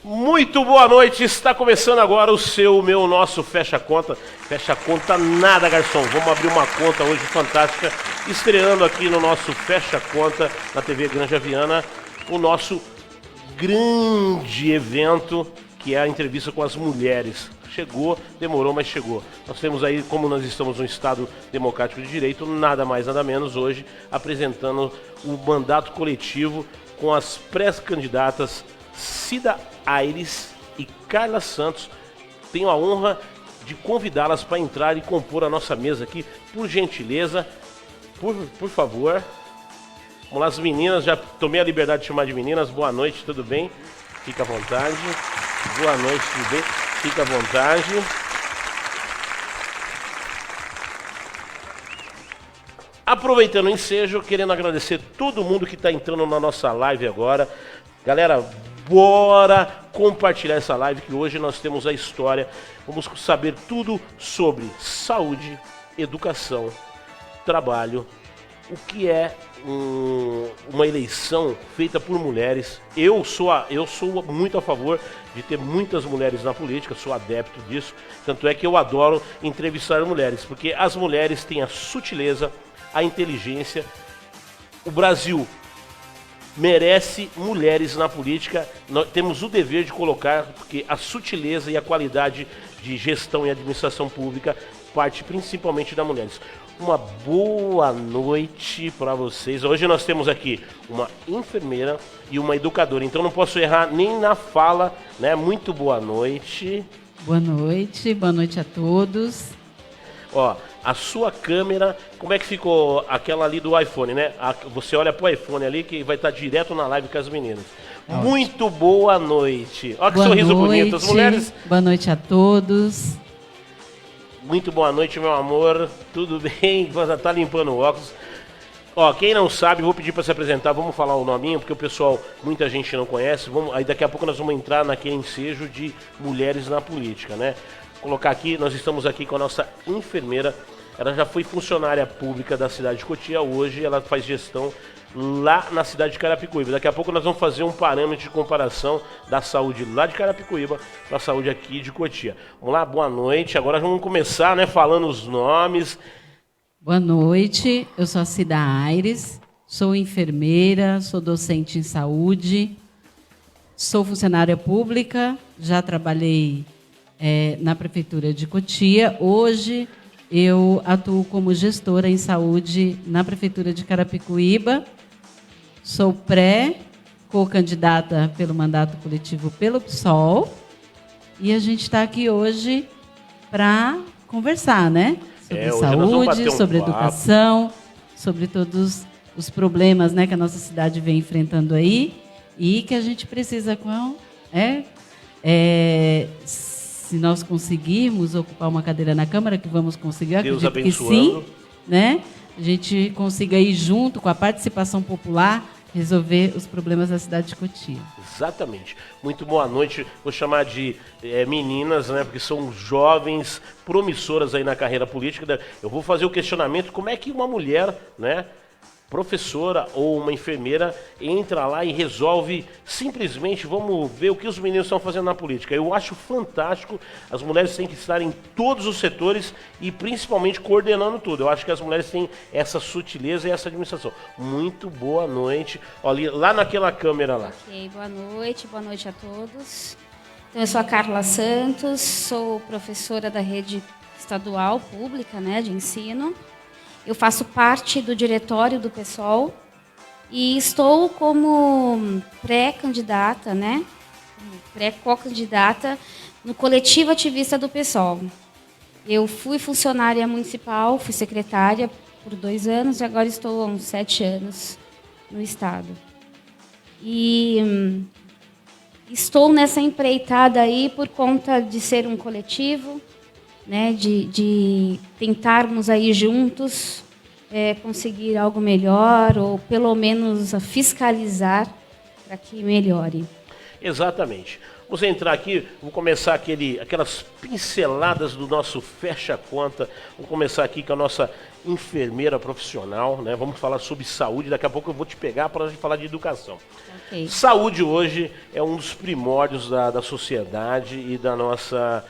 Muito boa noite, está começando agora o nosso Fecha Conta. Fecha Conta nada, garçom. Vamos abrir uma conta hoje fantástica, estreando aqui no nosso Fecha Conta, na TV Granja Viana, o nosso grande evento, que é a entrevista com as mulheres. Chegou, demorou, mas chegou. Nós temos aí, como nós estamos num Estado democrático de direito, nada mais, nada menos, hoje, apresentando o mandato coletivo com as pré-candidatas Cida Aires e Carla Santos. Tenho a honra de convidá-las para entrar e compor a nossa mesa aqui. Por gentileza, por favor. Vamos lá, as meninas, já tomei a liberdade de chamar de meninas. Boa noite, tudo bem? Fica à vontade. Boa noite, tudo bem? Fica à vontade. Aproveitando o ensejo, querendo agradecer todo mundo que está entrando na nossa live agora. Galera, bora compartilhar essa live, que hoje nós temos a história. Vamos saber tudo sobre saúde, educação, trabalho, o que é uma eleição feita por mulheres. Eu sou muito a favor de ter muitas mulheres na política, sou adepto disso. Tanto é que eu adoro entrevistar mulheres, porque as mulheres têm a sutileza, a inteligência. O Brasil merece mulheres na política. Nós temos o dever de colocar, porque a sutileza e a qualidade de gestão e administração pública parte principalmente das mulheres. Uma boa noite para vocês. Hoje nós temos aqui uma enfermeira e uma educadora, então não posso errar nem na fala, né? Muito boa noite. Boa noite a todos. Ó, a sua câmera, como é que ficou aquela ali do iPhone, né? Você olha pro iPhone ali que vai estar direto na live com as meninas. Ótimo. Muito boa noite. Olha que boa sorriso noite, bonito. As mulheres. Boa noite a todos. Muito boa noite, meu amor. Tudo bem? Você tá limpando o óculos. Ó, quem não sabe, vou pedir para se apresentar. Vamos falar o nominho, porque o pessoal, muita gente não conhece. Aí daqui a pouco nós vamos entrar naquele ensejo de mulheres na política, né? Colocar aqui, nós estamos aqui com a nossa enfermeira. Ela já foi funcionária pública da cidade de Cotia, hoje ela faz gestão lá na cidade de Carapicuíba. Daqui a pouco nós vamos fazer um parâmetro de comparação da saúde lá de Carapicuíba com a saúde aqui de Cotia. Vamos lá, boa noite. Agora vamos começar, né, falando os nomes. Boa noite, eu sou a Cida Aires, sou enfermeira, sou docente em saúde, sou funcionária pública, já trabalhei na Prefeitura de Cotia. Hoje eu atuo como gestora em saúde na Prefeitura de Carapicuíba. Sou co-candidata pelo mandato coletivo pelo PSOL. E a gente está aqui hoje para conversar, né? Sobre saúde, sobre educação, sobre todos os problemas, né, que a nossa cidade vem enfrentando aí e que a gente precisa se nós conseguirmos ocupar uma cadeira na Câmara, que vamos conseguir, Deus acredito que sim, né? A gente consiga ir junto com a participação popular resolver os problemas da cidade de Cotia. Exatamente. Muito boa noite. Vou chamar de meninas, né? Porque são jovens promissoras aí na carreira política. Eu vou fazer o questionamento: como é que uma mulher, né, professora ou uma enfermeira, entra lá e resolve simplesmente, vamos ver o que os meninos estão fazendo na política. Eu acho fantástico, as mulheres têm que estar em todos os setores e principalmente coordenando tudo. Eu acho que as mulheres têm essa sutileza e essa administração. Muito boa noite. Olha, lá naquela câmera lá. Ok, boa noite a todos. Então, eu sou a Carla Santos, sou professora da rede estadual pública, né, de ensino. Eu faço parte do diretório do PSOL e estou como pré-candidata, né? Pré-co-candidata no coletivo ativista do PSOL. Eu fui funcionária municipal, fui secretária por 2 anos e agora estou há uns 7 anos no Estado. E estou nessa empreitada aí por conta de ser um coletivo, né, de tentarmos aí juntos conseguir algo melhor ou pelo menos fiscalizar para que melhore. Exatamente. Vamos entrar aqui, vamos começar aquelas pinceladas do nosso fecha-conta. Vamos começar aqui com a nossa enfermeira profissional, né? Vamos falar sobre saúde, daqui a pouco eu vou te pegar para falar de educação. Okay. Saúde hoje é um dos primórdios da sociedade e da nossa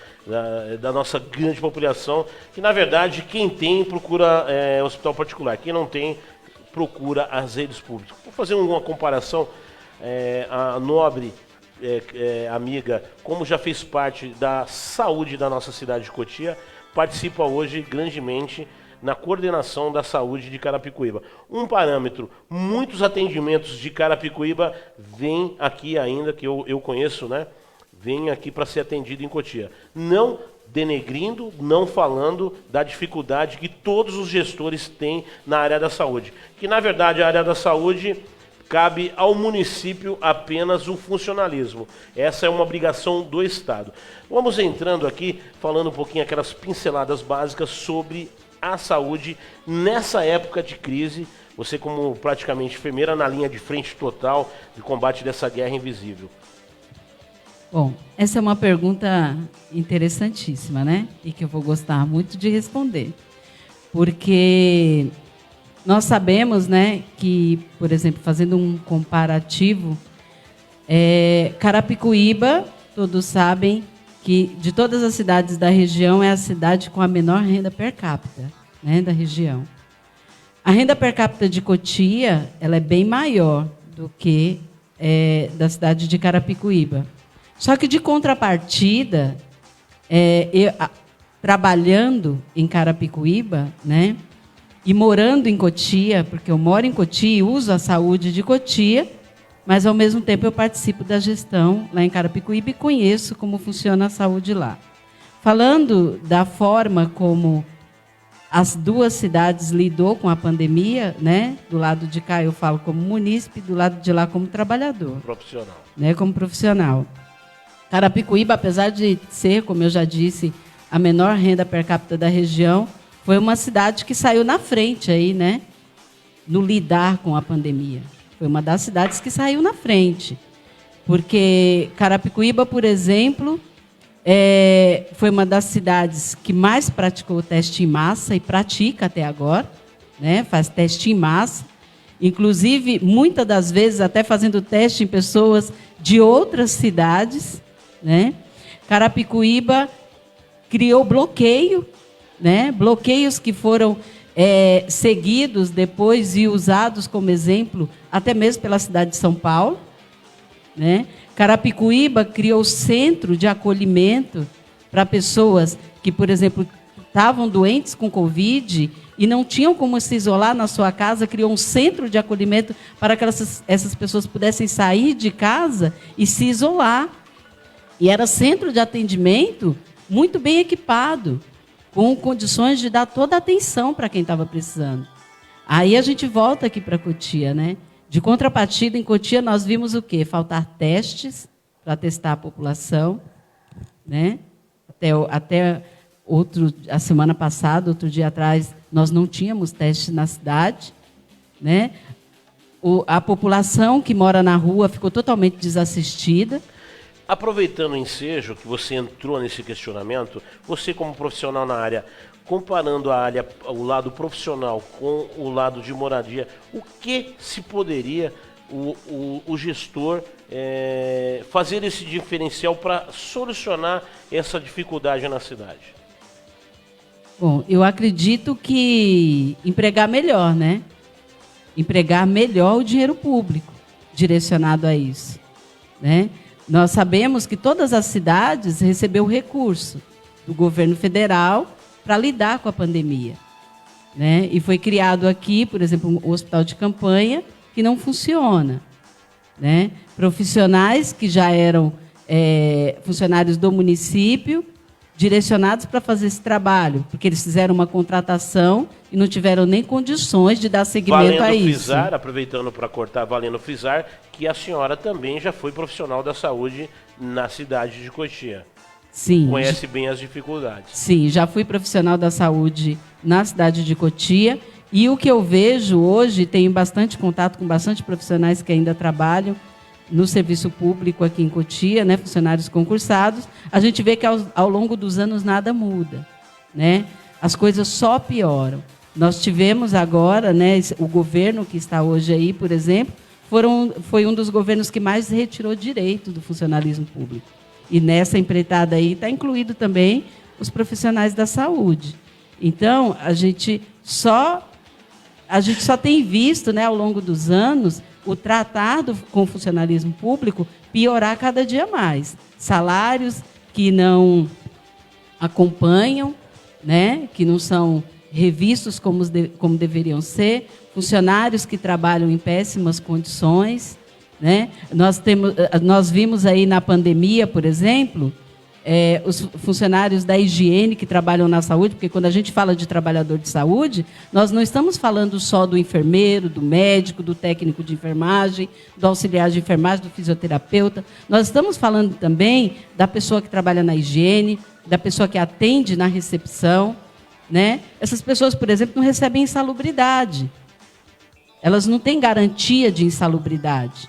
grande população, que na verdade quem tem procura hospital particular, quem não tem procura as redes públicas. Vou fazer uma comparação, a nobre amiga, como já fez parte da saúde da nossa cidade de Cotia, participa hoje grandemente na coordenação da saúde de Carapicuíba. Um parâmetro, muitos atendimentos de Carapicuíba vêm aqui ainda, que eu conheço, né? Vem aqui para ser atendido em Cotia. Não denegrindo, não falando da dificuldade que todos os gestores têm na área da saúde. Que, na verdade, a área da saúde cabe ao município apenas o funcionalismo. Essa é uma obrigação do Estado. Vamos entrando aqui, falando um pouquinho aquelas pinceladas básicas sobre a saúde nessa época de crise. Você, como praticamente enfermeira, na linha de frente total de combate dessa guerra invisível. Bom, essa é uma pergunta interessantíssima, né? E que eu vou gostar muito de responder. Porque nós sabemos, né, que, por exemplo, fazendo um comparativo, Carapicuíba, todos sabem que de todas as cidades da região é a cidade com a menor renda per capita, né, da região. A renda per capita de Cotia, ela é bem maior do que da cidade de Carapicuíba. Só que, de contrapartida, trabalhando em Carapicuíba, né, e morando em Cotia, porque eu moro em Cotia e uso a saúde de Cotia, mas, ao mesmo tempo, eu participo da gestão lá em Carapicuíba e conheço como funciona a saúde lá. Falando da forma como as duas cidades lidou com a pandemia, né, do lado de cá eu falo como munícipe, do lado de lá como trabalhador. Profissional. Né, como profissional. Carapicuíba, apesar de ser, como eu já disse, a menor renda per capita da região, foi uma cidade que saiu na frente aí, né, no lidar com a pandemia. Foi uma das cidades que saiu na frente. Porque Carapicuíba, por exemplo, foi uma das cidades que mais praticou o teste em massa e pratica até agora, né, faz teste em massa. Inclusive, muitas das vezes, até fazendo teste em pessoas de outras cidades, né? Carapicuíba criou bloqueio, né? Bloqueios que foram seguidos depois e usados como exemplo, até mesmo pela cidade de São Paulo, né? Carapicuíba criou centro de acolhimento para pessoas que, por exemplo, estavam doentes com Covid e não tinham como se isolar na sua casa, criou um centro de acolhimento para que essas pessoas pudessem sair de casa e se isolar. E era centro de atendimento muito bem equipado, com condições de dar toda a atenção para quem estava precisando. Aí a gente volta aqui para Cotia, né? De contrapartida, em Cotia, nós vimos o quê? Faltar testes para testar a população, né? Até a semana passada, outro dia atrás, nós não tínhamos testes na cidade, né? A população que mora na rua ficou totalmente desassistida. Aproveitando o ensejo que você entrou nesse questionamento, você como profissional na área, comparando o lado profissional com o lado de moradia, o que se poderia o gestor fazer esse diferencial para solucionar essa dificuldade na cidade? Bom, eu acredito que empregar melhor, né? Empregar melhor o dinheiro público direcionado a isso, né? Nós sabemos que todas as cidades receberam recurso do governo federal para lidar com a pandemia, né? E foi criado aqui, por exemplo, um hospital de campanha que não funciona, né? Profissionais que já eram funcionários do município, direcionados para fazer esse trabalho, porque eles fizeram uma contratação e não tiveram nem condições de dar seguimento a isso. Aproveitando para cortar, valendo frisar que a senhora também já foi profissional da saúde na cidade de Cotia. Sim. Conhece bem as dificuldades. Sim, já fui profissional da saúde na cidade de Cotia e o que eu vejo hoje, tenho bastante contato com bastante profissionais que ainda trabalham no serviço público aqui em Cotia, né, funcionários concursados, a gente vê que ao longo dos anos nada muda, né? As coisas só pioram. Nós tivemos agora, né, o governo que está hoje aí, por exemplo, foi um dos governos que mais retirou direito do funcionalismo público. E nessa empreitada aí está incluído também os profissionais da saúde. Então, a gente só tem visto, né, ao longo dos anos, o tratado com o funcionalismo público piorar cada dia mais. Salários que não acompanham, né, que não são revistos como deveriam ser, funcionários que trabalham em péssimas condições, né? Nós vimos aí na pandemia, por exemplo, os funcionários da higiene que trabalham na saúde, porque quando a gente fala de trabalhador de saúde, nós não estamos falando só do enfermeiro, do médico, do técnico de enfermagem, do auxiliar de enfermagem, do fisioterapeuta. Nós estamos falando também da pessoa que trabalha na higiene, da pessoa que atende na recepção, né? Essas pessoas, por exemplo, não recebem insalubridade. Elas não têm garantia de insalubridade,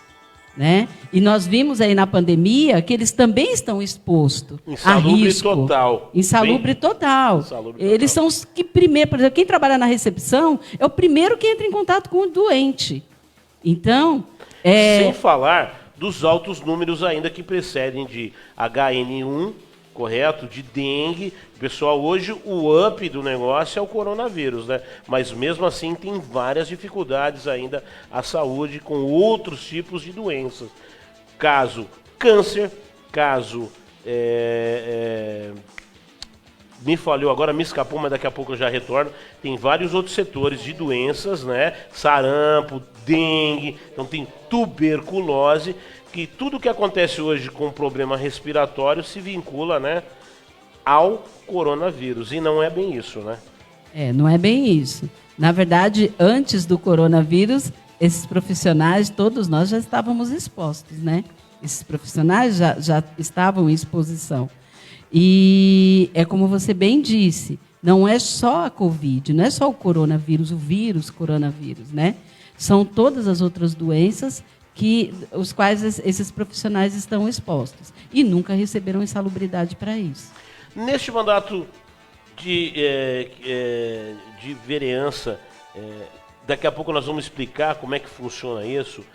né? E nós vimos aí na pandemia que eles também estão expostos a risco. Total. Insalubre total. Insalubre Eles são os que primeiro, por exemplo, quem trabalha na recepção é o primeiro que entra em contato com o doente. Então, sem falar dos altos números ainda que precedem de HN1, correto? De dengue. Pessoal, hoje o up do negócio é o coronavírus, né? Mas mesmo assim tem várias dificuldades ainda a saúde com outros tipos de doenças. Caso câncer, caso... me falhou agora, me escapou, mas daqui a pouco eu já retorno. Tem vários outros setores de doenças, né? Sarampo, dengue, então tem tuberculose, que tudo que acontece hoje com problema respiratório se vincula, né, ao coronavírus. E não é bem isso, né? Não é bem isso. Na verdade, antes do coronavírus, esses profissionais, todos nós já estávamos expostos, né? Esses profissionais já estavam em exposição. E é como você bem disse, não é só a Covid, não é só o coronavírus, o vírus coronavírus, né? São todas as outras doenças os quais esses profissionais estão expostos. E nunca receberam insalubridade para isso. Neste mandato de vereança, daqui a pouco nós vamos explicar como é que funciona isso.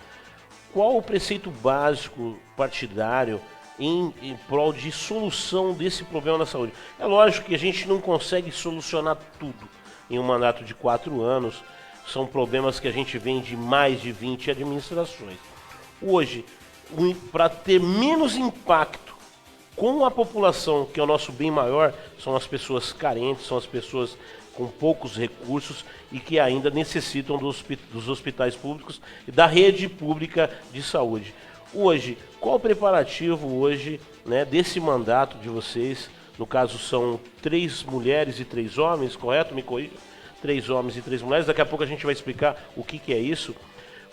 Qual o preceito básico partidário em prol de solução desse problema na saúde? É lógico que a gente não consegue solucionar tudo em um mandato de 4 anos. São problemas que a gente vem de mais de 20 administrações. Hoje, para ter menos impacto com a população, que é o nosso bem maior, são as pessoas carentes, são as pessoas com poucos recursos e que ainda necessitam dos hospitais públicos e da rede pública de saúde. Hoje, qual o preparativo hoje, né, desse mandato de vocês? No caso, são 3 mulheres e 3 homens, correto? Me corrija. 3 homens e 3 mulheres. Daqui a pouco a gente vai explicar o que é isso.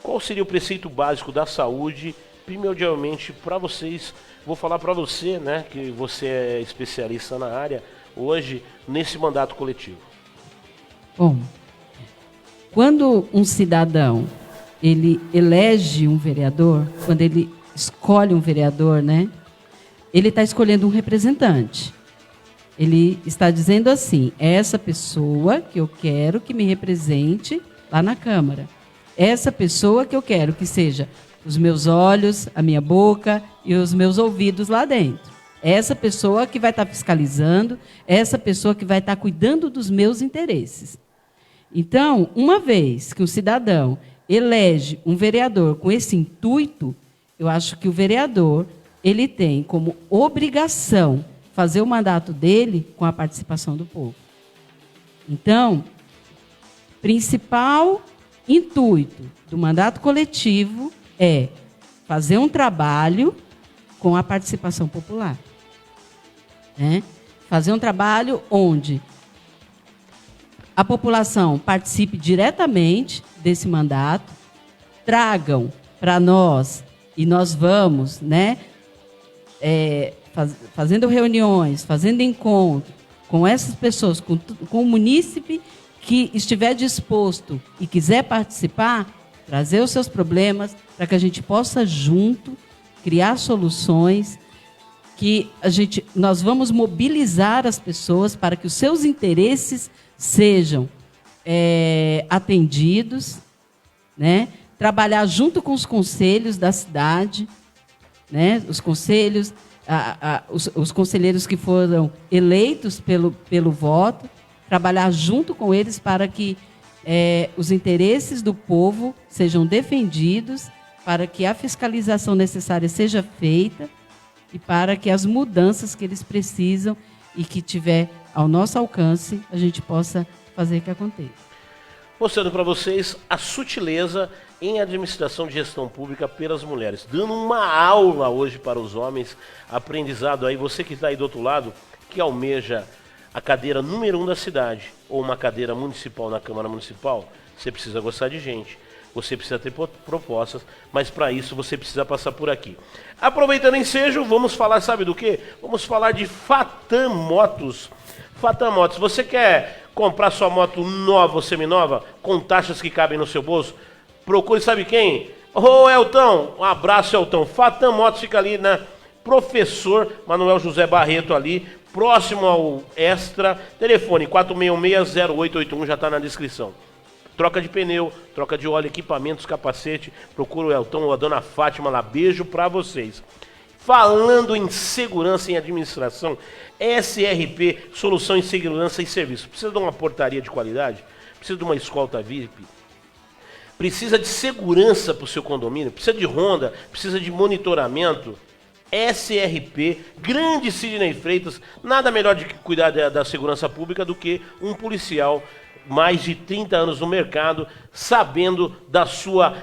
Qual seria o preceito básico da saúde, primordialmente para vocês? Vou falar para você, né, que você é especialista na área, hoje, nesse mandato coletivo. Bom, quando um cidadão ele elege um vereador, quando ele escolhe um vereador, né, ele está escolhendo um representante. Ele está dizendo assim, é essa pessoa que eu quero que me represente lá na Câmara. É essa pessoa que eu quero que seja os meus olhos, a minha boca e os meus ouvidos lá dentro. É essa pessoa que vai estar fiscalizando, é essa pessoa que vai estar cuidando dos meus interesses. Então, uma vez que o cidadão elege um vereador com esse intuito, eu acho que o vereador ele tem como obrigação fazer o mandato dele com a participação do povo. Então, principal intuito do mandato coletivo é fazer um trabalho com a participação popular. Né? Fazer um trabalho onde a população participe diretamente desse mandato, tragam para nós, e nós vamos, né, fazendo reuniões, fazendo encontro com essas pessoas, com o munícipe que estiver disposto e quiser participar, trazer os seus problemas, para que a gente possa junto criar soluções, que nós vamos mobilizar as pessoas para que os seus interesses sejam atendidos, né? Trabalhar junto com os conselhos da cidade, né? Os conselhos, os conselheiros que foram eleitos pelo voto, trabalhar junto com eles para que os interesses do povo sejam defendidos, para que a fiscalização necessária seja feita e para que as mudanças que eles precisam e que tiver ao nosso alcance, a gente possa fazer que aconteça. Mostrando para vocês a sutileza em administração de gestão pública pelas mulheres. Dando uma aula hoje para os homens, aprendizado aí, você que está aí do outro lado, que almeja a cadeira número 1 da cidade, ou uma cadeira municipal na Câmara Municipal, você precisa gostar de gente, você precisa ter propostas, mas para isso você precisa passar por aqui. Aproveitando o ensejo, vamos falar, sabe do quê? Vamos falar de Fatan Motos. Fatan Motos, você quer comprar sua moto nova ou seminova, com taxas que cabem no seu bolso? Procure, sabe quem? Ô, Elton, um abraço, Elton. Fatan Motos fica ali na Professor Manuel José Barreto ali, próximo ao Extra. Telefone 466-0881, já está na descrição. Troca de pneu, troca de óleo, equipamentos, capacete. Procura o Elton ou a dona Fátima lá. Beijo para vocês. Falando em segurança e administração, SRP, Solução em Segurança e Serviço. Precisa de uma portaria de qualidade? Precisa de uma escolta VIP? Precisa de segurança para o seu condomínio? Precisa de ronda? Precisa de monitoramento? SRP, grande Sidney Freitas, nada melhor de cuidar da segurança pública do que um policial mais de 30 anos no mercado, sabendo da sua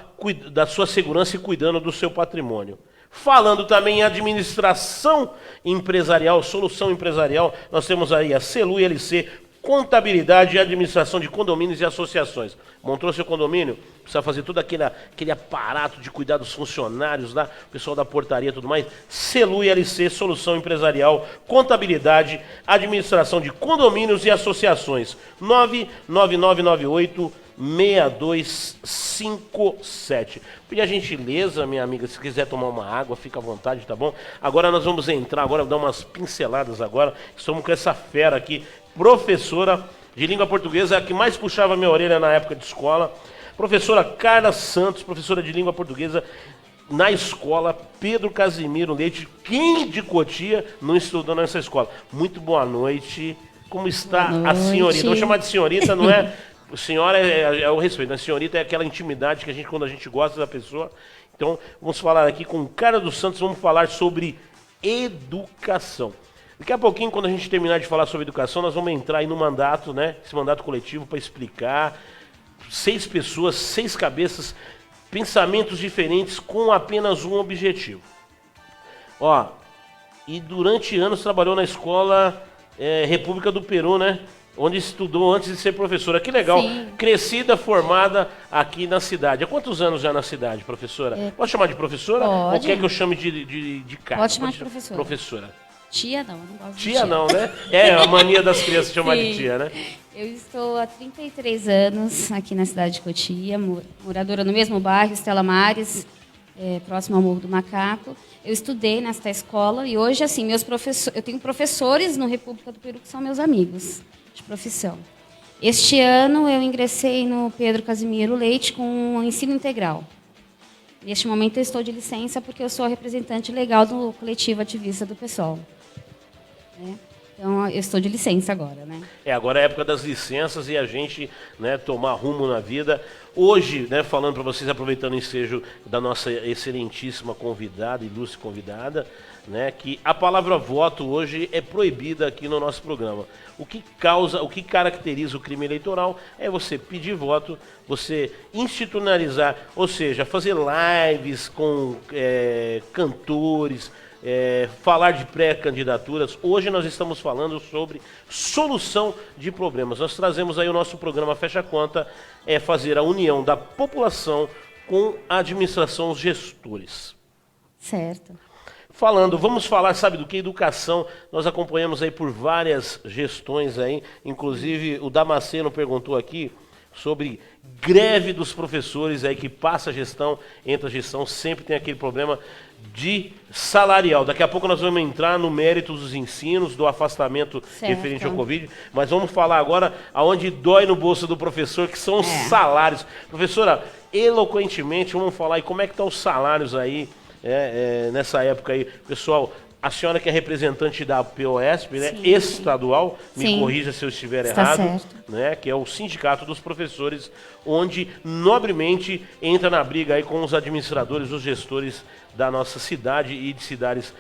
segurança e cuidando do seu patrimônio. Falando também em administração empresarial, solução empresarial, nós temos aí a Celu ILC, contabilidade e administração de condomínios e associações. Montou seu condomínio? Precisa fazer todo aquele aparato de cuidar dos funcionários lá, o pessoal da portaria e tudo mais. Celu ILC, solução empresarial, contabilidade, administração de condomínios e associações. 99998 6257. Pedir a gentileza, minha amiga, se quiser tomar uma água, fica à vontade, tá bom? Agora nós vamos entrar, agora dar umas pinceladas agora. Estamos com essa fera aqui, professora de língua portuguesa, a que mais puxava minha orelha na época de escola. Professora Carla Santos, professora de língua portuguesa na escola Pedro Casimiro Leite. Quem de Cotia não estudou nessa escola? Muito boa noite. Como está a senhorita? Vou chamar de senhorita, não é? Senhora é o respeito, a senhorita é aquela intimidade que quando a gente gosta da pessoa. Então, vamos falar aqui com Carla dos Santos, vamos falar sobre educação. Daqui a pouquinho, quando a gente terminar de falar sobre educação, nós vamos entrar aí no mandato, né? Esse mandato coletivo para explicar. 6 pessoas, 6 cabeças, pensamentos diferentes com apenas um objetivo. Ó, e durante anos trabalhou na escola República do Peru, né? Onde estudou antes de ser professora. Que legal. Sim. Crescida, formada aqui na cidade. Há quantos anos já na cidade, professora? Pode chamar de professora? Pode. Ou quer que eu chame de cara? Pode chamar de professora. Professora. Tia não gosto de tia. Não, né? É a mania das crianças chamar de tia, né? Eu estou há 33 anos aqui na cidade de Cotia, moradora no mesmo bairro, Estela Mares, próximo ao Morro do Macaco. Eu estudei nesta escola e hoje, assim, eu tenho professores no República do Peru que são meus amigos de profissão. Este ano eu ingressei no Pedro Casimiro Leite com um ensino integral. Neste momento eu estou de licença porque eu sou a representante legal do coletivo ativista do PSOL. Então eu estou de licença agora, né? Agora é a época das licenças e a gente, né, tomar rumo na vida. Hoje, né, falando para vocês, aproveitando o ensejo da nossa excelentíssima convidada, ilustre convidada, né, que a palavra voto hoje é proibida aqui no nosso programa. O que caracteriza o crime eleitoral é você pedir voto, você institucionalizar, ou seja, fazer lives com cantores, falar de pré-candidaturas. Hoje nós estamos falando sobre solução de problemas. Nós trazemos aí o nosso programa Fecha Conta, fazer a união da população com a administração, os gestores. Certo. Vamos falar, sabe do que? Educação. Nós acompanhamos aí por várias gestões aí, inclusive o Damasceno perguntou aqui sobre greve dos professores aí que passa a gestão, entra a gestão, sempre tem aquele problema de salarial. Daqui a pouco nós vamos entrar no mérito dos ensinos, do afastamento referente ao Covid, mas vamos falar agora aonde dói no bolso do professor, que são os salários. Professora, eloquentemente, vamos falar aí como é que estão os salários aí nessa época aí. Pessoal, a senhora que é representante da POSP, né, estadual, me corrija se eu estiver errado, né, que é o Sindicato dos Professores, onde nobremente entra na briga aí com os administradores, os gestores da nossa cidade e de cidades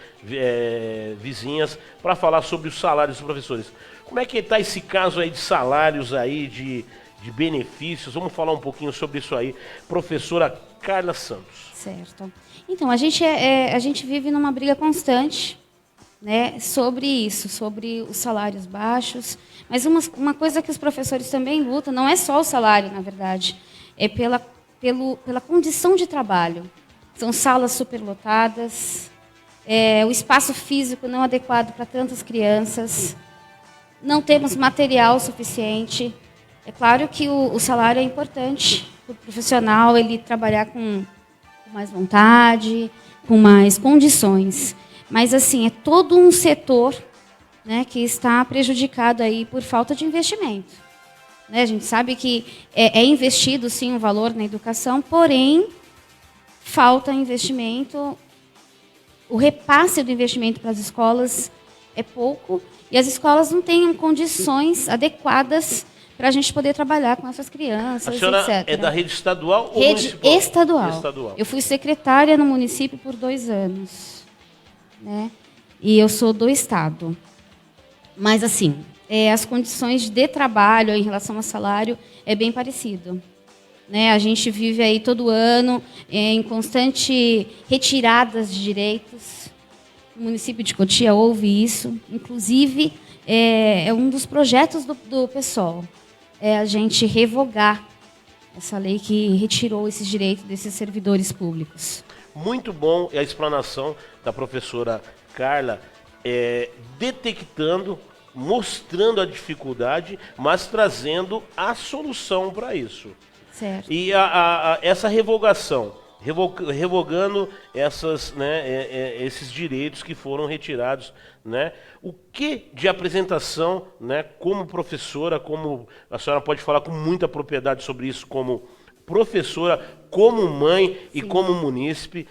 vizinhas, para falar sobre os salários dos professores. Como é que está esse caso aí de salários aí, de benefícios? Vamos falar um pouquinho sobre isso aí. Professora Carla Santos. Certo. Então, a gente vive numa briga constante, né, sobre isso, sobre os salários baixos. Mas uma coisa que os professores também lutam, não é só o salário, na verdade, é pela condição de trabalho. São salas superlotadas, o espaço físico não adequado para tantas crianças, não temos material suficiente. É claro que o salário é importante para o profissional, ele trabalhar com mais vontade, com mais condições. Mas, assim, é todo um setor, né, que está prejudicado aí por falta de investimento. Né? A gente sabe que é investido, sim, um valor na educação, porém, falta investimento. O repasse do investimento para as escolas é pouco e as escolas não têm condições adequadas para a gente poder trabalhar com essas crianças, a senhora etc. é da rede estadual ou rede municipal? Estadual. Eu fui secretária no município por 2 anos. Né? E eu sou do estado. Mas, assim, as condições de trabalho em relação ao salário é bem parecido. Né? A gente vive aí todo ano em constante retiradas de direitos. No município de Cotia houve isso. Inclusive, é um dos projetos do PSOL. É a gente revogar essa lei que retirou esses direitos desses servidores públicos. Muito bom a explanação da professora Carla, detectando, mostrando a dificuldade, mas trazendo a solução para isso. Certo. E essa revogação, revogando esses direitos que foram retirados, né? O que de apresentação, né, como professora, como a senhora pode falar com muita propriedade sobre isso, como professora, como mãe e como munícipe,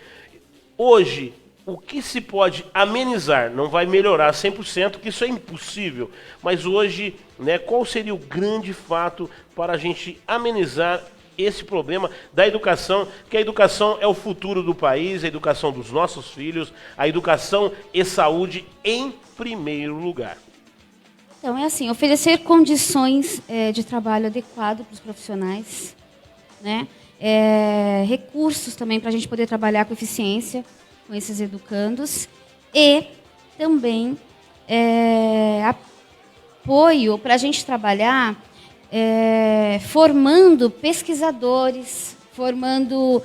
hoje, o que se pode amenizar? Não vai melhorar 100%, que isso é impossível, mas hoje, né, qual seria o grande fato para a gente amenizar esse problema da educação, que a educação é o futuro do país, a educação dos nossos filhos, a educação e saúde em primeiro lugar? Então, é assim, oferecer condições de trabalho adequado para os profissionais, né? Recursos também para a gente poder trabalhar com eficiência com esses educandos e também apoio para a gente trabalhar formando pesquisadores, formando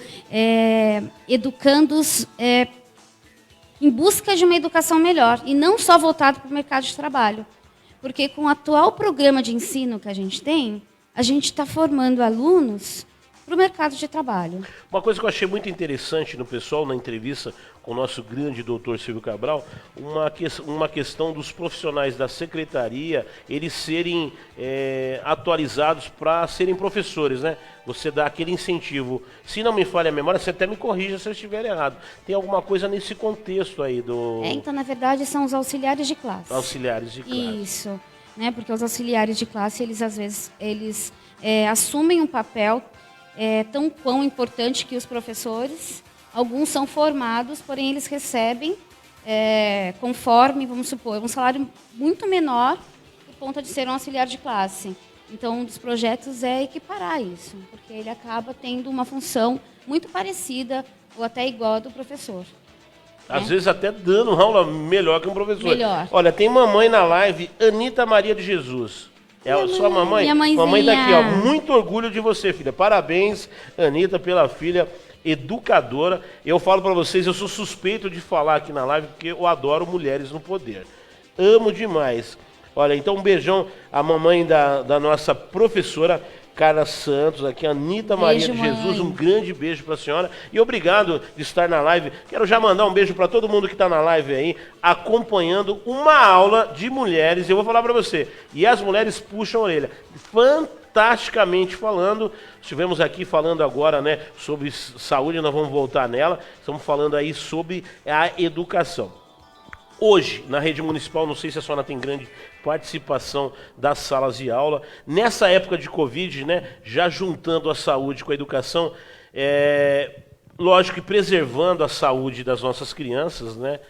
educandos em busca de uma educação melhor e não só voltado para o mercado de trabalho. Porque com o atual programa de ensino que a gente tem, a gente está formando alunos para o mercado de trabalho. Uma coisa que eu achei muito interessante no pessoal, na entrevista com o nosso grande doutor Silvio Cabral, uma questão dos profissionais da secretaria, eles serem atualizados para serem professores, né? Você dá aquele incentivo. Se não me falha a memória, você até me corrija se eu estiver errado. Tem alguma coisa nesse contexto aí do... Então, na verdade, são os auxiliares de classe. Auxiliares de classe. Isso. Né? Porque os auxiliares de classe, eles às vezes, assumem um papel tão quão importante que os professores. Alguns são formados, porém eles recebem, conforme, vamos supor, um salário muito menor por conta de ser um auxiliar de classe. Então, um dos projetos é equiparar isso, porque ele acaba tendo uma função muito parecida ou até igual à do professor. Às vezes até dando aula melhor que um professor. Melhor. Olha, tem mamãe na live, Anita Maria de Jesus. Sua mamãe? Minha mãezinha. Mamãe tá aqui, ó. Muito orgulho de você, filha. Parabéns, Anita, pela filha educadora. Eu falo para vocês, eu sou suspeito de falar aqui na live, porque eu adoro mulheres no poder. Amo demais. Olha, então um beijão à mamãe da nossa professora Carla Santos, aqui, Anitta Maria de Jesus, um grande beijo para a senhora e obrigado de estar na live. Quero já mandar um beijo para todo mundo que está na live aí, acompanhando uma aula de mulheres. Eu vou falar para você, e as mulheres puxam a orelha. Fantasticamente falando, estivemos aqui falando agora, né, sobre saúde, nós vamos voltar nela, estamos falando aí sobre a educação. Hoje, na rede municipal, não sei se a senhora tem grande participação das salas de aula, nessa época de Covid, né, já juntando a saúde com a educação, lógico que preservando a saúde das nossas crianças, né,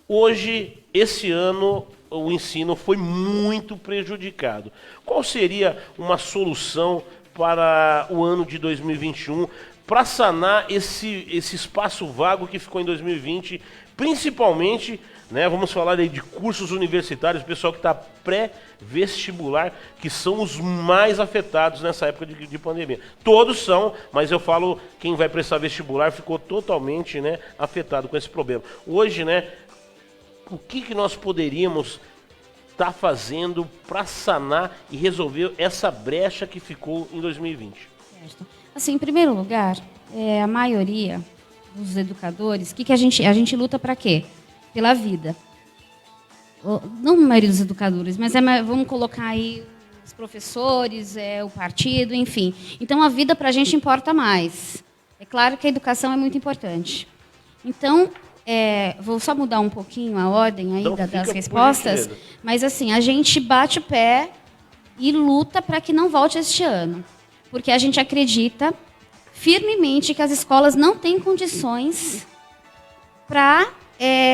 hoje, esse ano, o ensino foi muito prejudicado. Qual seria uma solução para o ano de 2021 para sanar esse espaço vago que ficou em 2020, principalmente, né, vamos falar aí de cursos universitários, pessoal que está pré-vestibular, que são os mais afetados nessa época de pandemia. Todos são, mas eu falo quem vai prestar vestibular ficou totalmente, né, afetado com esse problema. Hoje, né, o que nós poderíamos estar fazendo para sanar e resolver essa brecha que ficou em 2020? Certo. Assim, em primeiro lugar, a maioria dos educadores, que a gente luta para quê? Pela vida. Não a maioria dos educadores, mas vamos colocar aí os professores, o partido, enfim. Então, a vida para a gente importa mais. É claro que a educação é muito importante. Então, vou só mudar um pouquinho a ordem aí das respostas, mas assim, a gente bate o pé e luta para que não volte este ano. Porque a gente acredita firmemente que as escolas não têm condições para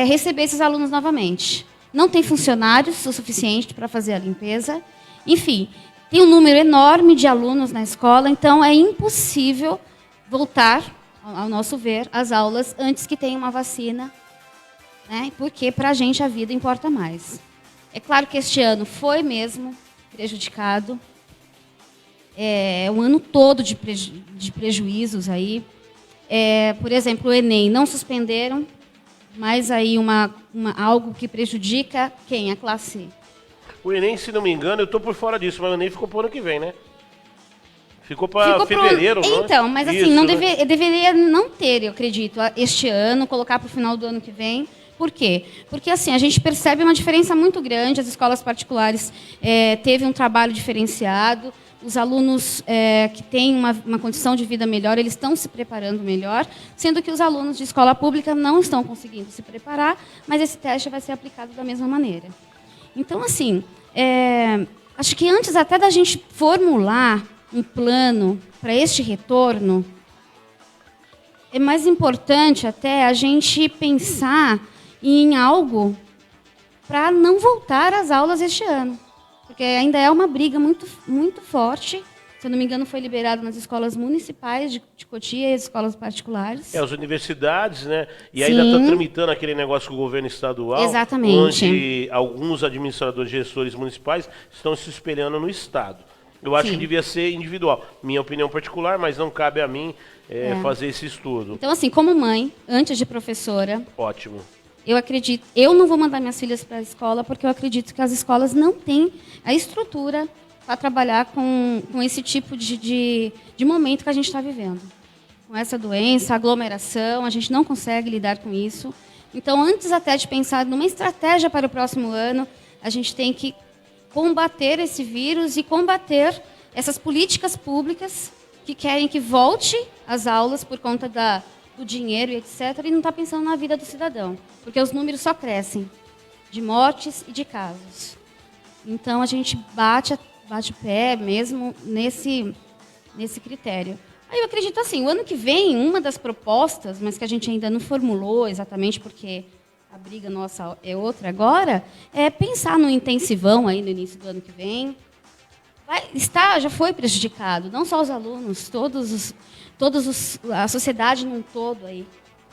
receber esses alunos novamente. Não tem funcionários o suficiente para fazer a limpeza. Enfim, tem um número enorme de alunos na escola, então é impossível voltar, ao nosso ver, às aulas antes que tenha uma vacina, né? Porque para a gente a vida importa mais. É claro que este ano foi mesmo prejudicado. Um ano todo de prejuízos aí. Por exemplo, o Enem não suspenderam, mas aí algo que prejudica quem? A classe. O Enem, se não me engano, eu estou por fora disso, mas o Enem ficou para o ano que vem, né? Ficou para fevereiro, não é? Então, mas assim, Isso, deveria não ter, eu acredito, este ano, colocar para o final do ano que vem. Por quê? Porque assim, a gente percebe uma diferença muito grande, as escolas particulares teve um trabalho diferenciado, os alunos que têm uma condição de vida melhor, eles estão se preparando melhor, sendo que os alunos de escola pública não estão conseguindo se preparar, mas esse teste vai ser aplicado da mesma maneira. Então, assim, acho que antes até da gente formular um plano para este retorno, é mais importante até a gente pensar em algo para não voltar às aulas este ano. Porque ainda é uma briga muito, muito forte. Se eu não me engano, foi liberado nas escolas municipais de Cotia e as escolas particulares. As universidades, né? E ainda está tramitando aquele negócio com o governo estadual. Exatamente. Onde alguns administradores e gestores municipais estão se espelhando no Estado. Eu acho que devia ser individual. Minha opinião particular, mas não cabe a mim fazer esse estudo. Então, assim, como mãe, antes de professora... Ótimo. Eu não vou mandar minhas filhas para a escola porque eu acredito que as escolas não têm a estrutura para trabalhar com esse tipo de momento que a gente está vivendo. Com essa doença, aglomeração, a gente não consegue lidar com isso. Então, antes até de pensar numa estratégia para o próximo ano, a gente tem que combater esse vírus e combater essas políticas públicas que querem que volte às aulas por conta do dinheiro e etc., e não está pensando na vida do cidadão, porque os números só crescem, de mortes e de casos. Então, a gente bate o pé mesmo nesse critério. Aí eu acredito assim, o ano que vem, uma das propostas, mas que a gente ainda não formulou exatamente porque a briga nossa é outra agora, é pensar no intensivão aí no início do ano que vem. Já foi prejudicado, não só os alunos, a sociedade num todo aí,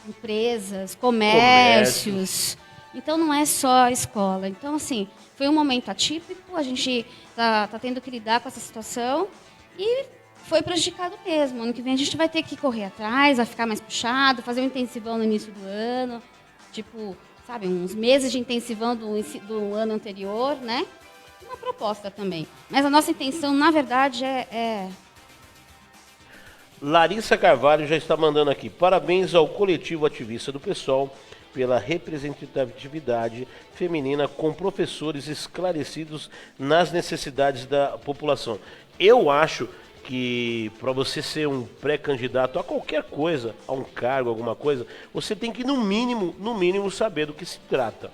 empresas, comércios. Então não é só a escola. Então assim, foi um momento atípico, a gente tá tendo que lidar com essa situação e foi prejudicado mesmo. Ano que vem a gente vai ter que correr atrás, vai ficar mais puxado, fazer um intensivão no início do ano, tipo, sabe, uns meses de intensivão do ano anterior, né? Uma proposta também. Mas a nossa intenção, na verdade, é Larissa Carvalho já está mandando aqui. Parabéns ao coletivo ativista do PSOL pela representatividade feminina com professores esclarecidos nas necessidades da população. Eu acho que para você ser um pré-candidato a qualquer coisa, a um cargo, alguma coisa, você tem que no mínimo saber do que se trata.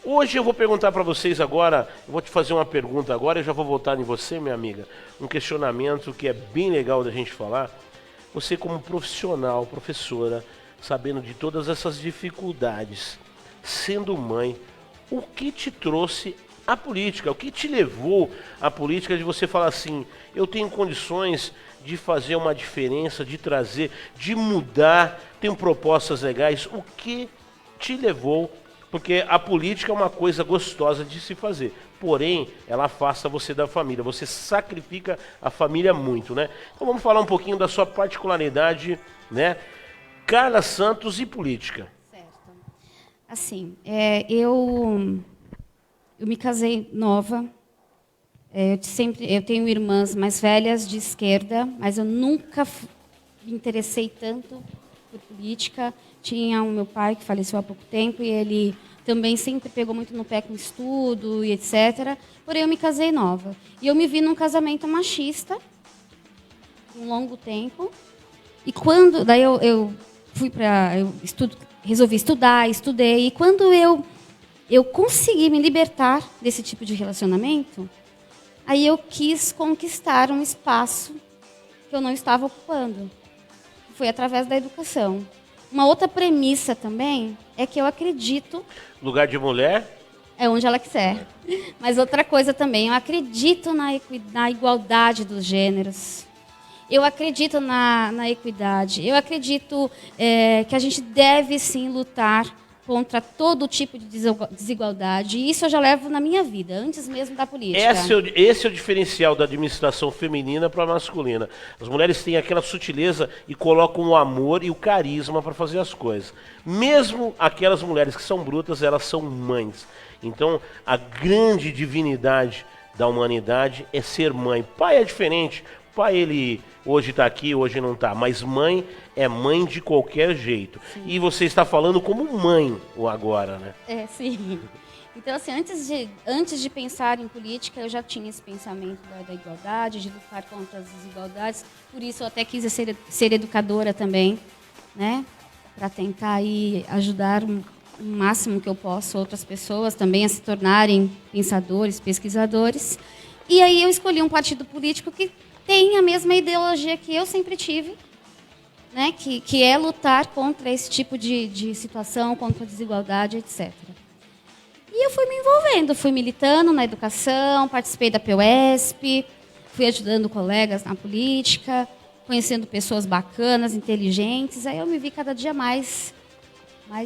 Hoje eu vou perguntar para vocês agora, eu vou te fazer uma pergunta agora, eu já vou voltar em você, minha amiga, um questionamento que é bem legal da gente falar. Você como profissional, professora, sabendo de todas essas dificuldades, sendo mãe, o que te trouxe à política? O que te levou à política de você falar assim, eu tenho condições de fazer uma diferença, de trazer, de mudar, tenho propostas legais, o que te levou? Porque a política é uma coisa gostosa de se fazer, porém, ela afasta você da família, você sacrifica a família muito, né? Então vamos falar um pouquinho da sua particularidade, né? Carla Santos e política. Certo. Assim, eu me casei nova, eu tenho irmãs mais velhas de esquerda, mas eu nunca me interessei tanto por política. Tinha o meu pai, que faleceu há pouco tempo, e ele também sempre pegou muito no pé com estudo e etc. Porém, eu me casei nova. E eu me vi num casamento machista, um longo tempo. E quando... Daí eu fui para... resolvi estudar, estudei. E quando eu consegui me libertar desse tipo de relacionamento, aí eu quis conquistar um espaço que eu não estava ocupando. Foi através da educação. Uma outra premissa também é que eu acredito... Lugar de mulher? É onde ela quiser. Mas outra coisa também, eu acredito na igualdade dos gêneros. Eu acredito na equidade. Eu acredito que a gente deve, sim, lutar contra todo tipo de desigualdade. E isso eu já levo na minha vida, antes mesmo da política. Esse é o diferencial da administração feminina para a masculina. As mulheres têm aquela sutileza e colocam o amor e o carisma para fazer as coisas. Mesmo aquelas mulheres que são brutas, elas são mães. Então, a grande divinidade da humanidade é ser mãe. Pai é diferente. Pai, ele hoje está aqui, hoje não está. Mas mãe é mãe de qualquer jeito. Sim. E você está falando como mãe agora, né? Sim. Então, assim, antes de pensar em política, eu já tinha esse pensamento da igualdade, de lutar contra as desigualdades. Por isso, eu até quis ser educadora também, né? Para tentar aí ajudar o máximo que eu posso outras pessoas também a se tornarem pensadores, pesquisadores. E aí eu escolhi um partido político que tem a mesma ideologia que eu sempre tive, né? Que é lutar contra esse tipo de situação, contra a desigualdade, etc. E eu fui me envolvendo, fui militando na educação, participei da PUESP, fui ajudando colegas na política, conhecendo pessoas bacanas, inteligentes. Aí eu me vi cada dia mais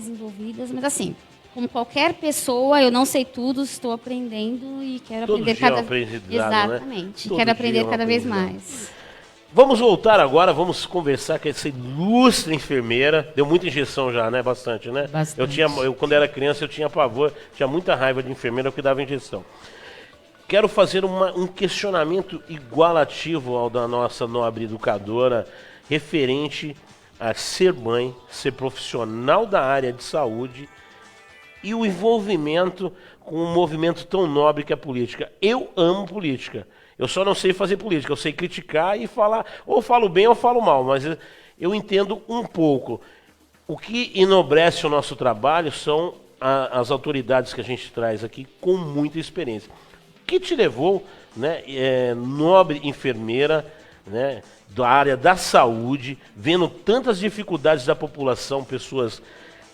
envolvidas, mas assim, como qualquer pessoa, eu não sei tudo, estou aprendendo e quero aprender cada vez. Exatamente. Né? Quero aprender cada vez mais. Vamos voltar agora, vamos conversar com essa ilustre enfermeira. Deu muita injeção já, né? Bastante, né? Bastante. Eu quando era criança, eu tinha pavor, tinha muita raiva de enfermeira que dava injeção. Quero fazer um questionamento igualativo ao da nossa nobre educadora, referente a ser mãe, ser profissional da área de saúde e o envolvimento com um movimento tão nobre que é a política. Eu amo política. Eu só não sei fazer política. Eu sei criticar e falar, ou falo bem ou falo mal, mas eu entendo um pouco. O que enobrece o nosso trabalho são as autoridades que a gente traz aqui com muita experiência. O que te levou, né, nobre enfermeira, né, da área da saúde, vendo tantas dificuldades da população, pessoas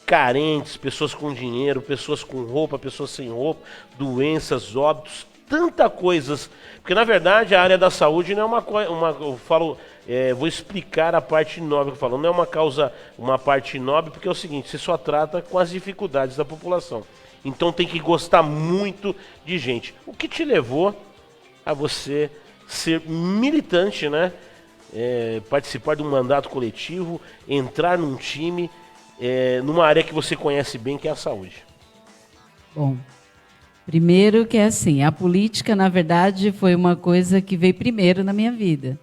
carentes, pessoas com dinheiro, pessoas com roupa, pessoas sem roupa, doenças, óbitos, tanta coisas. Porque na verdade a área da saúde não é eu falo, vou explicar a parte nobre que eu falo, não é uma parte nobre, porque é o seguinte, você só trata com as dificuldades da população. Então tem que gostar muito de gente. O que te levou a você ser militante, né? Participar de um mandato coletivo, entrar num time, numa área que você conhece bem, que é a saúde? Bom, primeiro que é assim, a política, na verdade, foi uma coisa que veio primeiro na minha vida.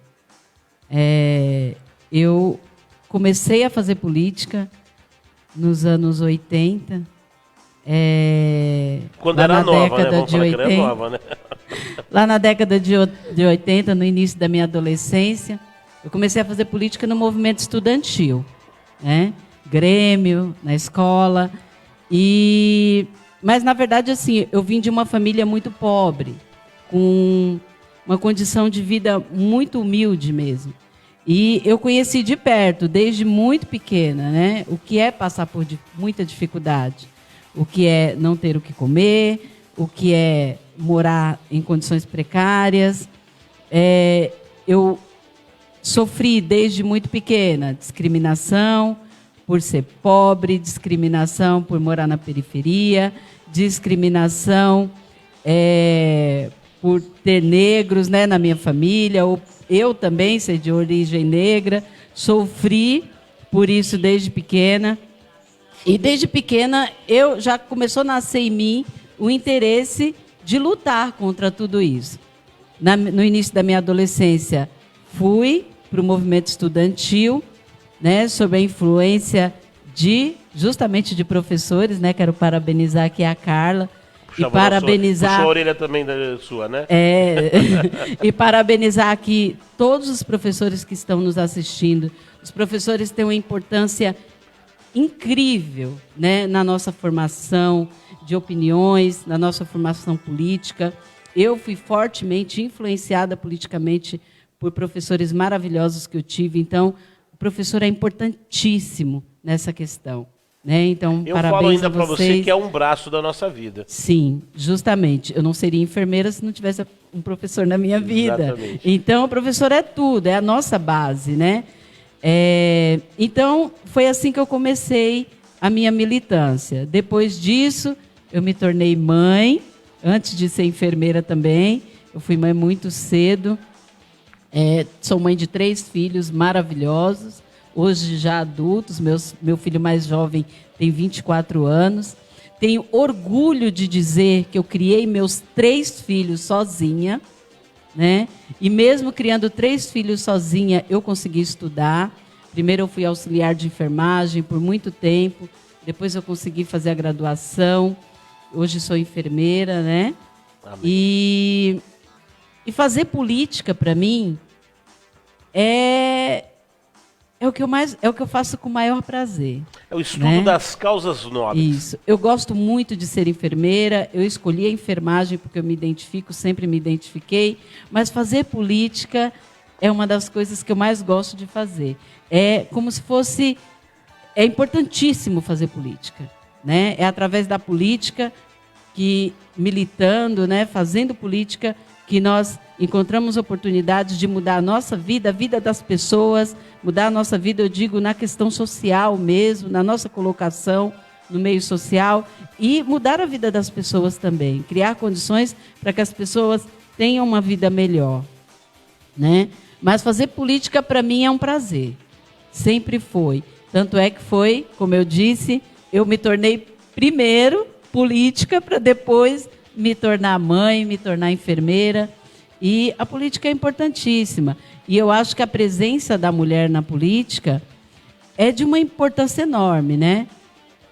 Eu comecei a fazer política nos anos 80. Quando era nova, né? Vamos falar 80, que era nova, né? Lá na década de 80, no início da minha adolescência, eu comecei a fazer política no movimento estudantil, né? Grêmio, na escola. Mas, na verdade, assim, eu vim de uma família muito pobre, com uma condição de vida muito humilde mesmo. E eu conheci de perto, desde muito pequena, né, o que é passar por muita dificuldade, o que é não ter o que comer, o que é morar em condições precárias. Eu sofri desde muito pequena discriminação por ser pobre, discriminação por morar na periferia, discriminação por ter negros, né, na minha família, ou eu também ser de origem negra, sofri por isso desde pequena. E desde pequena eu já começou a nascer em mim o interesse de lutar contra tudo isso. No início da minha adolescência, fui para o movimento estudantil, né, sob a influência justamente de professores, né? Quero parabenizar aqui a Carla. Puxa, e parabenizar puxou a orelha também sua, né? E parabenizar aqui todos os professores que estão nos assistindo. Os professores têm uma importância incrível, né, na nossa formação de opiniões, na nossa formação política. Eu fui fortemente influenciada politicamente por professores maravilhosos que eu tive. Então, o professor é importantíssimo nessa questão, né? Então, eu parabéns falo ainda a para vocês. você que é um braço da nossa vida. Sim, justamente. Eu não seria enfermeira se não tivesse um professor na minha vida. Exatamente. Então, o professor é tudo, é a nossa base, né? Então, foi assim que eu comecei a minha militância. Depois disso, eu me tornei mãe, antes de ser enfermeira também. Eu fui mãe muito cedo. Sou mãe de 3 filhos maravilhosos, hoje já adultos. Meu filho mais jovem tem 24 anos. Tenho orgulho de dizer que eu criei meus 3 filhos sozinha, né? E mesmo criando 3 filhos sozinha, eu consegui estudar. Primeiro eu fui auxiliar de enfermagem por muito tempo, depois eu consegui fazer a graduação. Hoje sou enfermeira, né? Amém. E fazer política, para mim, é o que eu faço com o maior prazer. É o estudo, né, das causas nobres. Isso. Eu gosto muito de ser enfermeira. Eu escolhi a enfermagem porque eu me identifico, sempre me identifiquei. Mas fazer política é uma das coisas que eu mais gosto de fazer. É como se fosse... É importantíssimo fazer política, né? É através da política que, militando, né, fazendo política, que nós encontramos oportunidades de mudar a nossa vida, a vida das pessoas, mudar a nossa vida, eu digo, na questão social mesmo, na nossa colocação no meio social, e mudar a vida das pessoas também, criar condições para que as pessoas tenham uma vida melhor, né? Mas fazer política, para mim, é um prazer. Sempre foi. Tanto é que foi, como eu disse, eu me tornei primeiro política para depois me tornar mãe, me tornar enfermeira. E a política é importantíssima. E eu acho que a presença da mulher na política é de uma importância enorme, né?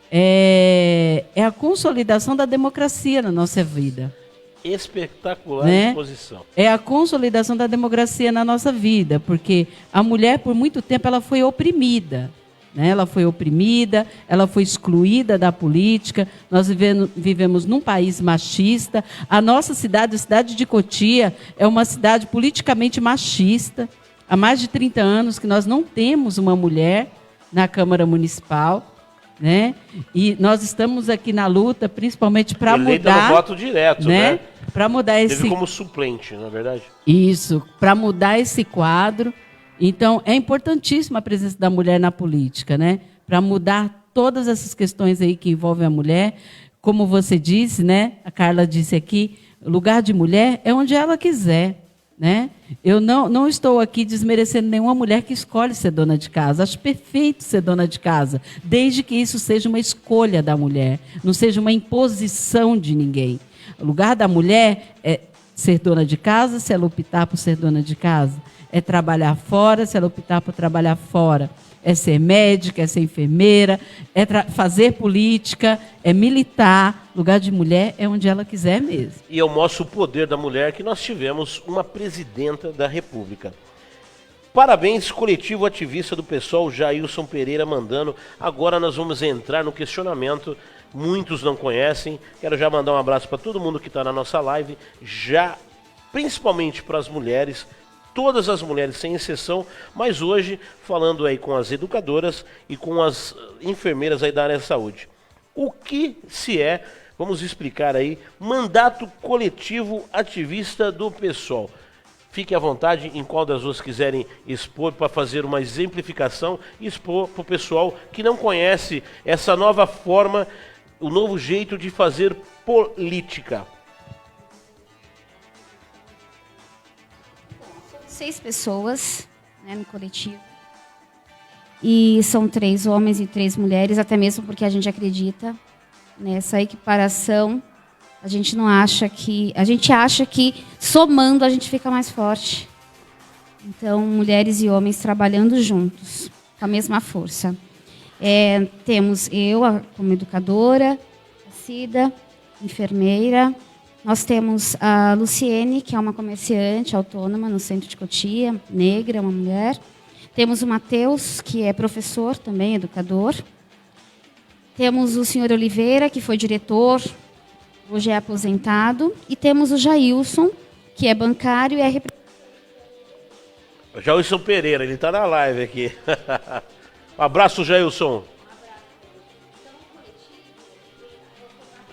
É a consolidação da democracia na nossa vida. Espetacular, né? Exposição. É a consolidação da democracia na nossa vida, porque a mulher, por muito tempo, ela foi oprimida. Né? Ela foi oprimida, ela foi excluída da política. Nós vivemos num país machista. A nossa cidade, a cidade de Cotia, é uma cidade politicamente machista. Há mais de 30 anos que nós não temos uma mulher na Câmara Municipal. Né? E nós estamos aqui na luta, principalmente para mudar... no voto direto, né? Para mudar esse... Teve como suplente, não é verdade? Isso, para mudar esse quadro. Então, é importantíssima a presença da mulher na política, né? Para mudar todas essas questões aí que envolvem a mulher. Como você disse, né? A Carla disse aqui, o lugar de mulher é onde ela quiser, né? Eu não estou aqui desmerecendo nenhuma mulher que escolhe ser dona de casa. Acho perfeito ser dona de casa, desde que isso seja uma escolha da mulher, não seja uma imposição de ninguém. O lugar da mulher é ser dona de casa, se ela optar por ser dona de casa. é trabalhar fora, se ela optar por trabalhar fora, é ser médica, é ser enfermeira, é fazer política, é militar. Lugar de mulher é onde ela quiser mesmo. E eu mostro o poder da mulher que nós tivemos uma presidenta da República. Parabéns, coletivo ativista do PSOL, Jailson Pereira mandando. Agora nós vamos entrar no questionamento. Muitos não conhecem. Quero já mandar um abraço para todo mundo que está na nossa live, já principalmente para as mulheres. Todas as mulheres, sem exceção, mas hoje falando aí com as educadoras e com as enfermeiras aí da área da saúde. O que se é, vamos explicar aí, mandato coletivo ativista do PSOL. Fique à vontade em qual das duas quiserem expor para fazer uma exemplificação e expor para o pessoal que não conhece essa nova forma, o novo jeito de fazer política. 6 pessoas, né, no coletivo. E são 3 homens e 3 mulheres, até mesmo porque a gente acredita nessa equiparação. A gente acha que somando a gente fica mais forte. Então, mulheres e homens trabalhando juntos, com a mesma força. Temos eu como educadora, a Cida, enfermeira. Nós temos a Luciene, que é uma comerciante autônoma no centro de Cotia, negra, uma mulher. Temos o Matheus, que é professor também, educador. Temos o senhor Oliveira, que foi diretor, hoje é aposentado. E temos o Jailson, que é bancário e é Jailson Pereira, ele está na live aqui. Um abraço, Jailson.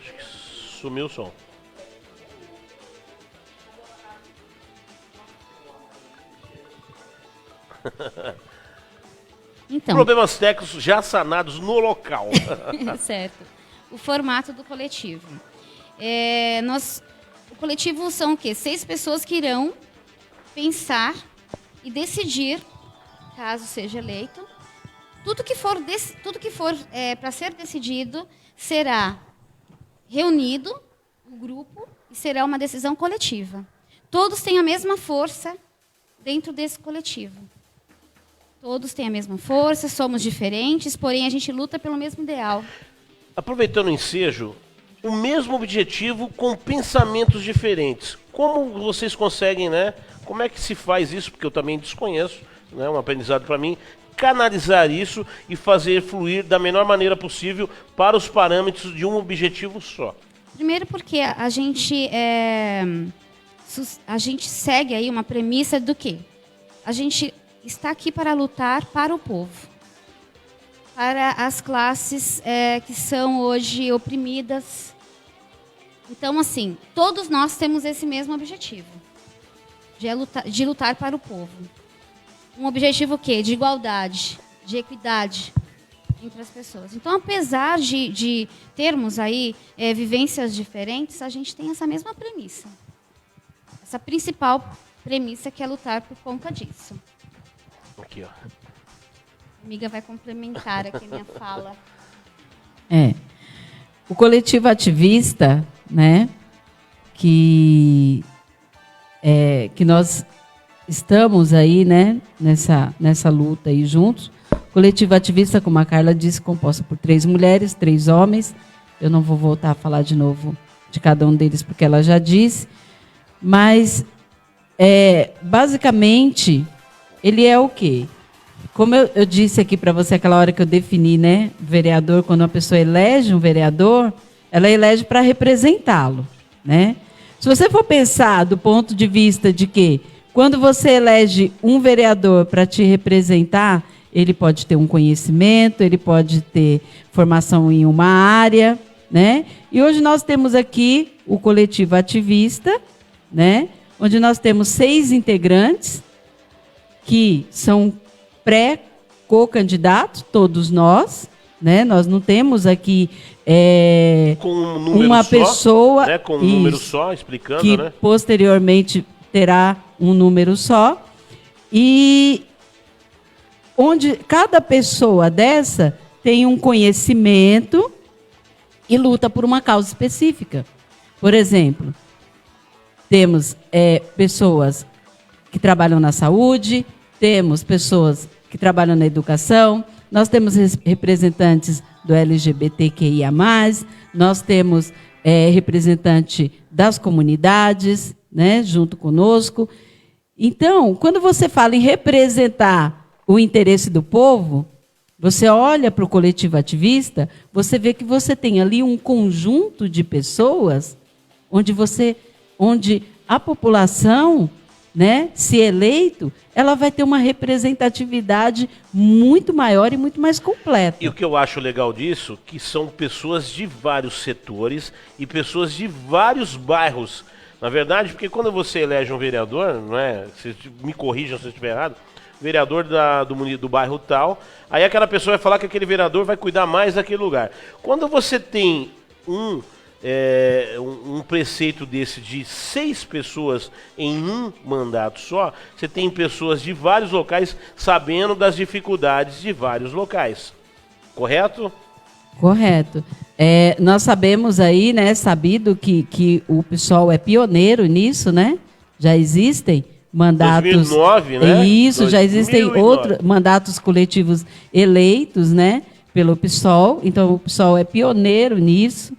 Acho que sumiu o som. Então, problemas técnicos já sanados no local. certo. O formato do coletivo. O coletivo são o quê? 6 pessoas que irão pensar e decidir, caso seja eleito, tudo que for para ser decidido será reunido o grupo e será uma decisão coletiva. Todos têm a mesma força dentro desse coletivo. Todos têm a mesma força, somos diferentes, porém a gente luta pelo mesmo ideal. Aproveitando o ensejo, o mesmo objetivo com pensamentos diferentes. Como vocês conseguem, né? Como é que se faz isso? Porque eu também desconheço, né? Um aprendizado para mim. Canalizar isso e fazer fluir da menor maneira possível para os parâmetros de um objetivo só. Primeiro porque a gente segue aí uma premissa do quê? A gente está aqui para lutar para o povo, para as classes que são hoje oprimidas. Então, assim, todos nós temos esse mesmo objetivo, de lutar para o povo. Um objetivo o quê? De igualdade, de equidade entre as pessoas. Então, apesar de termos aí vivências diferentes, a gente tem essa mesma premissa. Essa principal premissa que é lutar por conta disso. Aqui, ó. A amiga vai complementar aqui minha fala. O coletivo ativista, né, que nós estamos aí, né, nessa luta aí juntos. Coletivo ativista, como a Carla disse, composto por 3 mulheres, 3 homens. Eu não vou voltar a falar de novo de cada um deles, porque ela já disse. Mas, basicamente, ele é o quê? Como eu disse aqui para você aquela hora que eu defini, né, vereador, quando uma pessoa elege um vereador, ela elege para representá-lo, né? Se você for pensar do ponto de vista de que, quando você elege um vereador para te representar, ele pode ter um conhecimento, ele pode ter formação em uma área, né? E hoje nós temos aqui o coletivo ativista, né? Onde nós temos 6 integrantes que são pré-co-candidatos, todos nós, né? Nós não temos aqui com um número uma só, pessoa, né? Com um número só, explicando, que né? posteriormente terá um número só, e onde cada pessoa dessa tem um conhecimento e luta por uma causa específica. Por exemplo, temos pessoas que trabalham na saúde, temos pessoas que trabalham na educação, nós temos representantes do LGBTQIA+, nós temos representante das comunidades, né, junto conosco. Então, quando você fala em representar o interesse do povo, você olha para o coletivo ativista, você vê que você tem ali um conjunto de pessoas onde a população, né, se eleito, ela vai ter uma representatividade muito maior e muito mais completa. E o que eu acho legal disso, que são pessoas de vários setores e pessoas de vários bairros. Na verdade, porque quando você elege um vereador, não é? Me corrijam se eu estiver errado, vereador do bairro tal, aí aquela pessoa vai falar que aquele vereador vai cuidar mais daquele lugar. Quando você tem um preceito desse de 6 pessoas em um mandato só, você tem pessoas de vários locais sabendo das dificuldades de vários locais. Correto? Correto. Nós sabemos aí, né, sabido que o PSOL é pioneiro nisso, né? Já existem mandatos... 2009, né? Isso, já existem outros mandatos coletivos eleitos, né, pelo PSOL. Então, o PSOL é pioneiro nisso.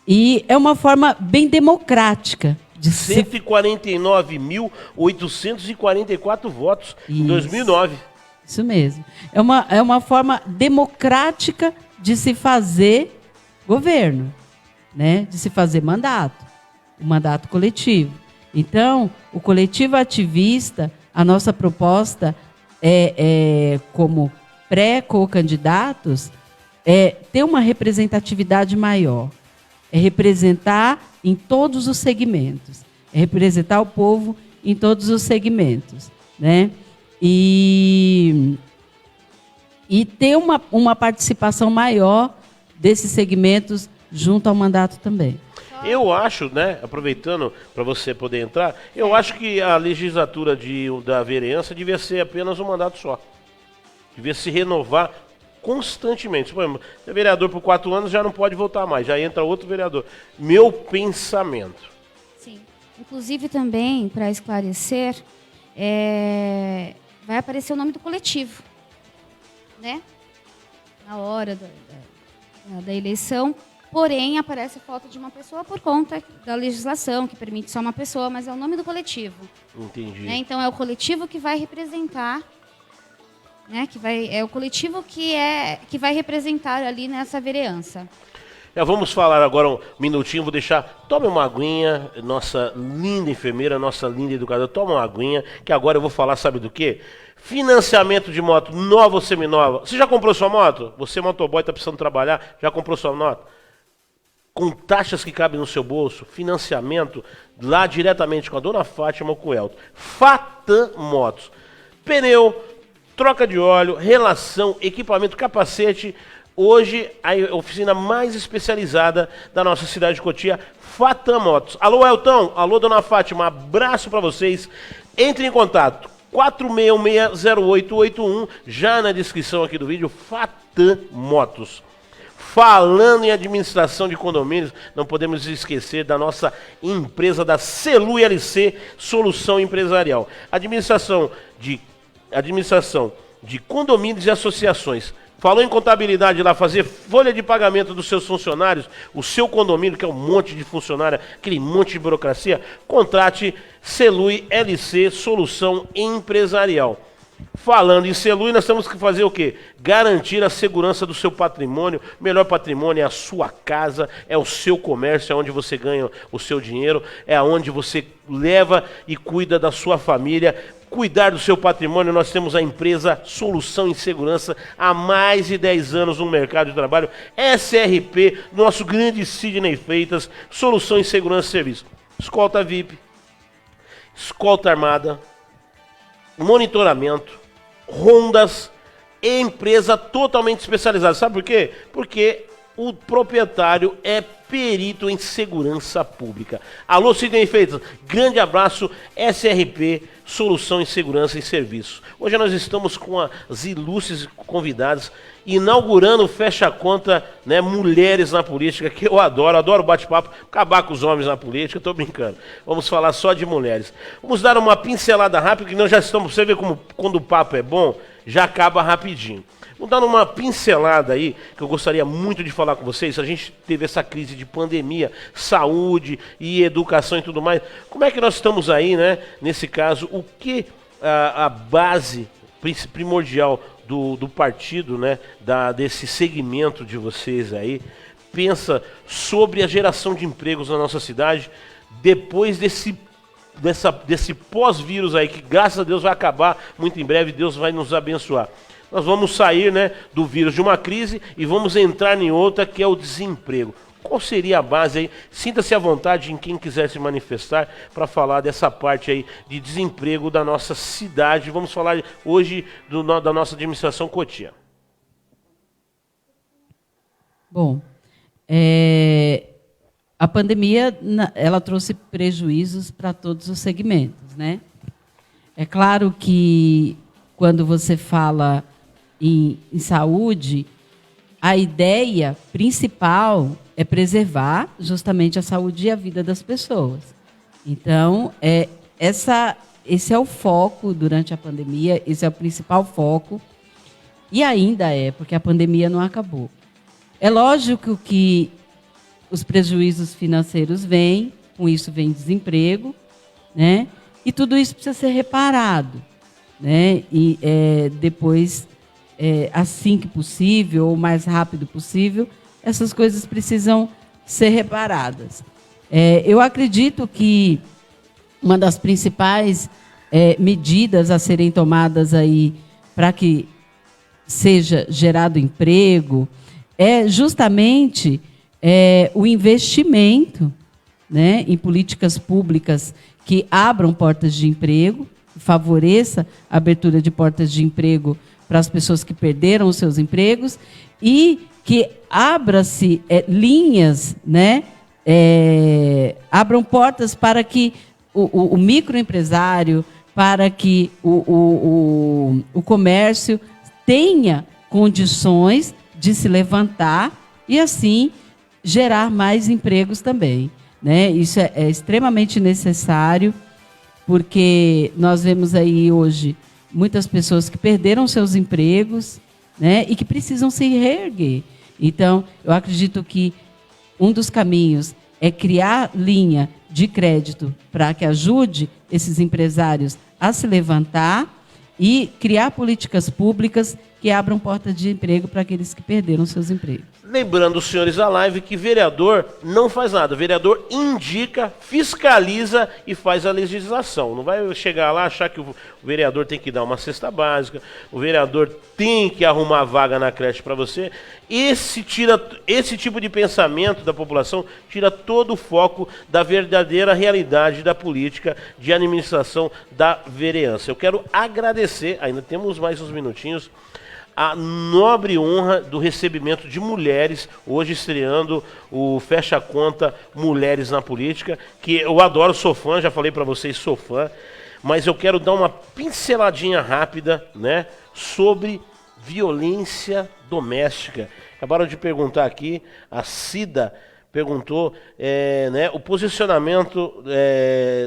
E é uma forma bem democrática. 149.844 votos em 2009. Isso mesmo. É uma forma democrática de se fazer governo, né? De se fazer mandato, o mandato coletivo. Então, o coletivo ativista, a nossa proposta como pré-co-candidatos, ter uma representatividade maior. É representar em todos os segmentos. É representar o povo em todos os segmentos, né? E ter uma participação maior desses segmentos junto ao mandato também. Eu acho, né, aproveitando para você poder entrar, eu acho que a legislatura da vereança devia ser apenas um mandato só. Devia se renovar constantemente. Por exemplo, se é vereador por 4 anos, já não pode voltar mais, já entra outro vereador. Meu pensamento. Sim. Inclusive também, para esclarecer, vai aparecer o nome do coletivo, né? Na hora da eleição, porém aparece a foto de uma pessoa por conta da legislação, que permite só uma pessoa, mas é o nome do coletivo. Entendi. Né? Então é o coletivo que vai representar, né? É o coletivo que vai representar ali nessa vereança. Vamos falar agora um minutinho, vou deixar, tome uma aguinha, nossa linda enfermeira, nossa linda educadora, toma uma aguinha, que agora eu vou falar, sabe do quê? Financiamento de moto, nova ou seminova. Você já comprou sua moto? Você, motoboy, está precisando trabalhar, já comprou sua moto? Com taxas que cabem no seu bolso, financiamento, lá diretamente com a dona Fátima ou com o Elton. Fatan Motos. Pneu, troca de óleo, relação, equipamento, capacete. Hoje, a oficina mais especializada da nossa cidade de Cotia, Fatan Motos. Alô, Elton. Alô, dona Fátima. Abraço para vocês. Entre em contato. 466-0881. Já na descrição aqui do vídeo, Fatan Motos. Falando em administração de condomínios, não podemos esquecer da nossa empresa da Celu ILC Solução Empresarial. Administração de condomínios e associações. Falou em contabilidade lá, fazer folha de pagamento dos seus funcionários, o seu condomínio, que é um monte de funcionário, aquele monte de burocracia, contrate Celui LC Solução Empresarial. Falando em Celui, nós temos que fazer o quê? Garantir a segurança do seu patrimônio. O melhor patrimônio é a sua casa, é o seu comércio, é onde você ganha o seu dinheiro, é onde você leva e cuida da sua família. Cuidar do seu patrimônio, nós temos a empresa Solução em Segurança há mais de 10 anos no mercado de trabalho. SRP, nosso grande Sidney Freitas, Solução em Segurança e Serviço. Escolta VIP, escolta armada, monitoramento, rondas, empresa totalmente especializada. Sabe por quê? Porque o proprietário é perito em segurança pública. Alô, Sidney Freitas, grande abraço, SRP, Solução em Segurança e Serviços. Hoje nós estamos com as ilustres convidadas inaugurando o Fecha Conta, né, Mulheres na Política, que eu adoro bate-papo, acabar com os homens na política, estou brincando. Vamos falar só de mulheres. Vamos dar uma pincelada rápida, que nós já estamos, você vê como quando o papo é bom, já acaba rapidinho. Vamos dar uma pincelada aí, que eu gostaria muito de falar com vocês. A gente teve essa crise de pandemia, saúde e educação e tudo mais. Como é que nós estamos aí, né? Nesse caso, o que a base primordial do partido, né? Desse segmento de vocês aí, pensa sobre a geração de empregos na nossa cidade, depois desse pós-vírus aí, que graças a Deus vai acabar muito em breve, Deus vai nos abençoar. Nós vamos sair, né, do vírus de uma crise e vamos entrar em outra, que é o desemprego. Qual seria a base aí? Sinta-se à vontade em quem quiser se manifestar para falar dessa parte aí de desemprego da nossa cidade. Vamos falar hoje da nossa administração Cotia. Bom, a pandemia ela trouxe prejuízos para todos os segmentos, né? É claro que quando você fala em saúde, a ideia principal é preservar justamente a saúde e a vida das pessoas. Então, esse é o foco durante a pandemia, esse é o principal foco, e ainda porque a pandemia não acabou. É lógico que os prejuízos financeiros vêm, com isso vem desemprego, né? E tudo isso precisa ser reparado, né? E depois, assim que possível, ou o mais rápido possível, essas coisas precisam ser reparadas. Eu acredito que uma das principais medidas a serem tomadas aí para que seja gerado emprego é justamente o investimento, né, em políticas públicas que abram portas de emprego, favoreça a abertura de portas de emprego para as pessoas que perderam os seus empregos e que abra-se linhas, né, abram portas para que o microempresário, para que o comércio tenha condições de se levantar e, assim, gerar mais empregos também, né? Isso é extremamente necessário, porque nós vemos aí hoje muitas pessoas que perderam seus empregos, né, e que precisam se reerguer. Então, eu acredito que um dos caminhos é criar linha de crédito para que ajude esses empresários a se levantar e criar políticas públicas que abram portas de emprego para aqueles que perderam seus empregos. Lembrando os senhores da live que vereador não faz nada. O vereador indica, fiscaliza e faz a legislação. Não vai chegar lá achar que o vereador tem que dar uma cesta básica, o vereador tem que arrumar vaga na creche para você. Esse tipo de pensamento da população tira todo o foco da verdadeira realidade da política de administração da vereança. Eu quero agradecer, ainda temos mais uns minutinhos, a nobre honra do recebimento de mulheres, hoje estreando o Fecha Conta Mulheres na Política, que eu adoro, sou fã, já falei para vocês, sou fã, mas eu quero dar uma pinceladinha rápida, né, sobre violência doméstica. Acabaram de perguntar aqui, a Cida perguntou, né, o posicionamento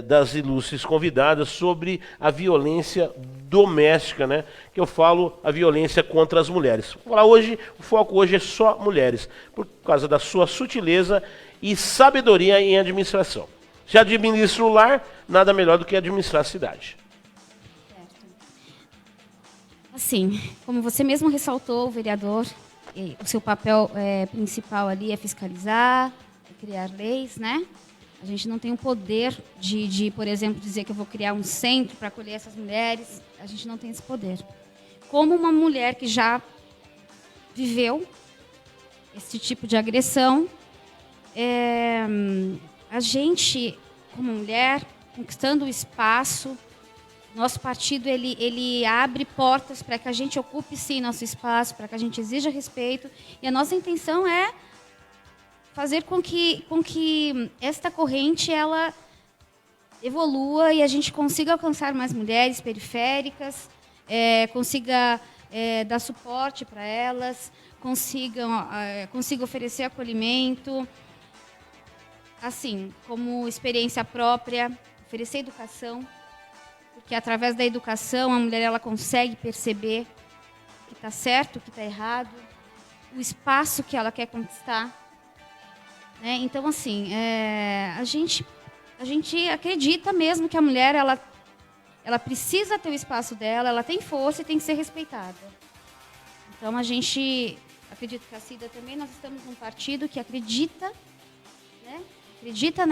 das ilustres convidadas sobre a violência doméstica, né, que eu falo a violência contra as mulheres. Vou falar hoje, o foco hoje é só mulheres, por causa da sua sutileza e sabedoria em administração. Se administra o lar, nada melhor do que administrar a cidade. Assim, como você mesmo ressaltou, o vereador, o seu papel principal ali é fiscalizar, é criar leis, né? A gente não tem o poder de, por exemplo, dizer que eu vou criar um centro para acolher essas mulheres. A gente não tem esse poder. Como uma mulher que já viveu esse tipo de agressão, a gente, como mulher, conquistando o espaço, nosso partido ele abre portas para que a gente ocupe, sim, nosso espaço, para que a gente exija respeito. E a nossa intenção é fazer com que esta corrente ela evolua e a gente consiga alcançar mais mulheres periféricas, consiga dar suporte para elas, consigo oferecer acolhimento, assim, como experiência própria, oferecer educação, porque através da educação a mulher ela consegue perceber o que está certo, o que está errado, o espaço que ela quer conquistar, né? Então, assim, a gente acredita mesmo que a mulher ela precisa ter o espaço dela, ela tem força e tem que ser respeitada. Então, a gente, acredito que a Cida também, nós estamos num partido que acredita, né? Acredita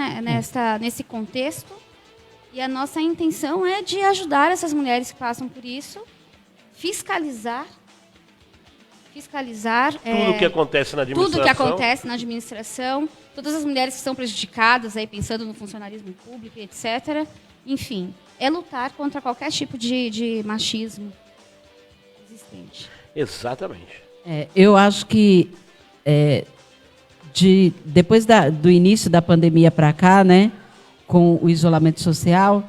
nesse contexto, e a nossa intenção é de ajudar essas mulheres que passam por isso, fiscalizar tudo que acontece na administração. Tudo que acontece na administração, todas as mulheres que são prejudicadas, aí pensando no funcionalismo público, etc. Enfim, é lutar contra qualquer tipo de machismo existente. Exatamente. Eu acho que depois do início da pandemia para cá, né, com o isolamento social,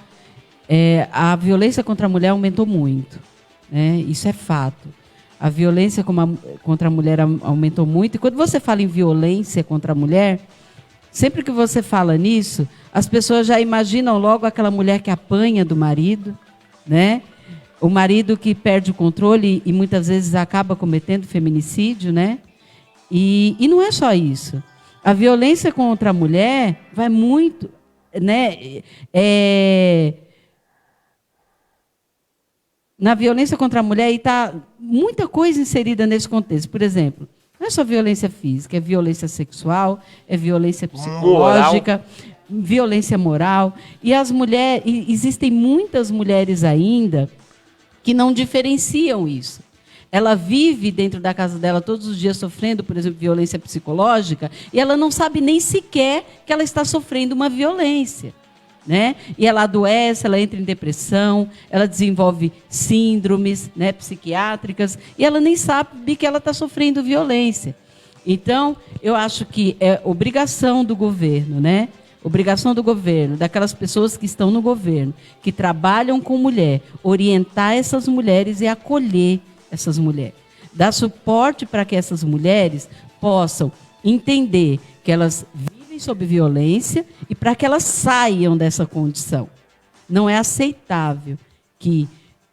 a violência contra a mulher aumentou muito, né? Isso é fato. A violência contra a mulher aumentou muito. E quando você fala em violência contra a mulher, sempre que você fala nisso, as pessoas já imaginam logo aquela mulher que apanha do marido, né? O marido que perde o controle e muitas vezes acaba cometendo feminicídio, né? E não é só isso. A violência contra a mulher vai muito, né? Na violência contra a mulher, está muita coisa inserida nesse contexto. Por exemplo, não é só violência física, é violência sexual, é violência psicológica, violência moral. E as mulheres, existem muitas mulheres ainda que não diferenciam isso. Ela vive dentro da casa dela todos os dias sofrendo, por exemplo, violência psicológica, e ela não sabe nem sequer que ela está sofrendo uma violência. Né? E ela adoece, ela entra em depressão, ela desenvolve síndromes, né, psiquiátricas, e ela nem sabe que ela está sofrendo violência. Então, eu acho que é obrigação do governo, né? Obrigação do governo, daquelas pessoas que estão no governo, que trabalham com mulher, orientar essas mulheres e acolher essas mulheres. Dar suporte para que essas mulheres possam entender que elas vivem sob violência e para que elas saiam dessa condição. Não é aceitável que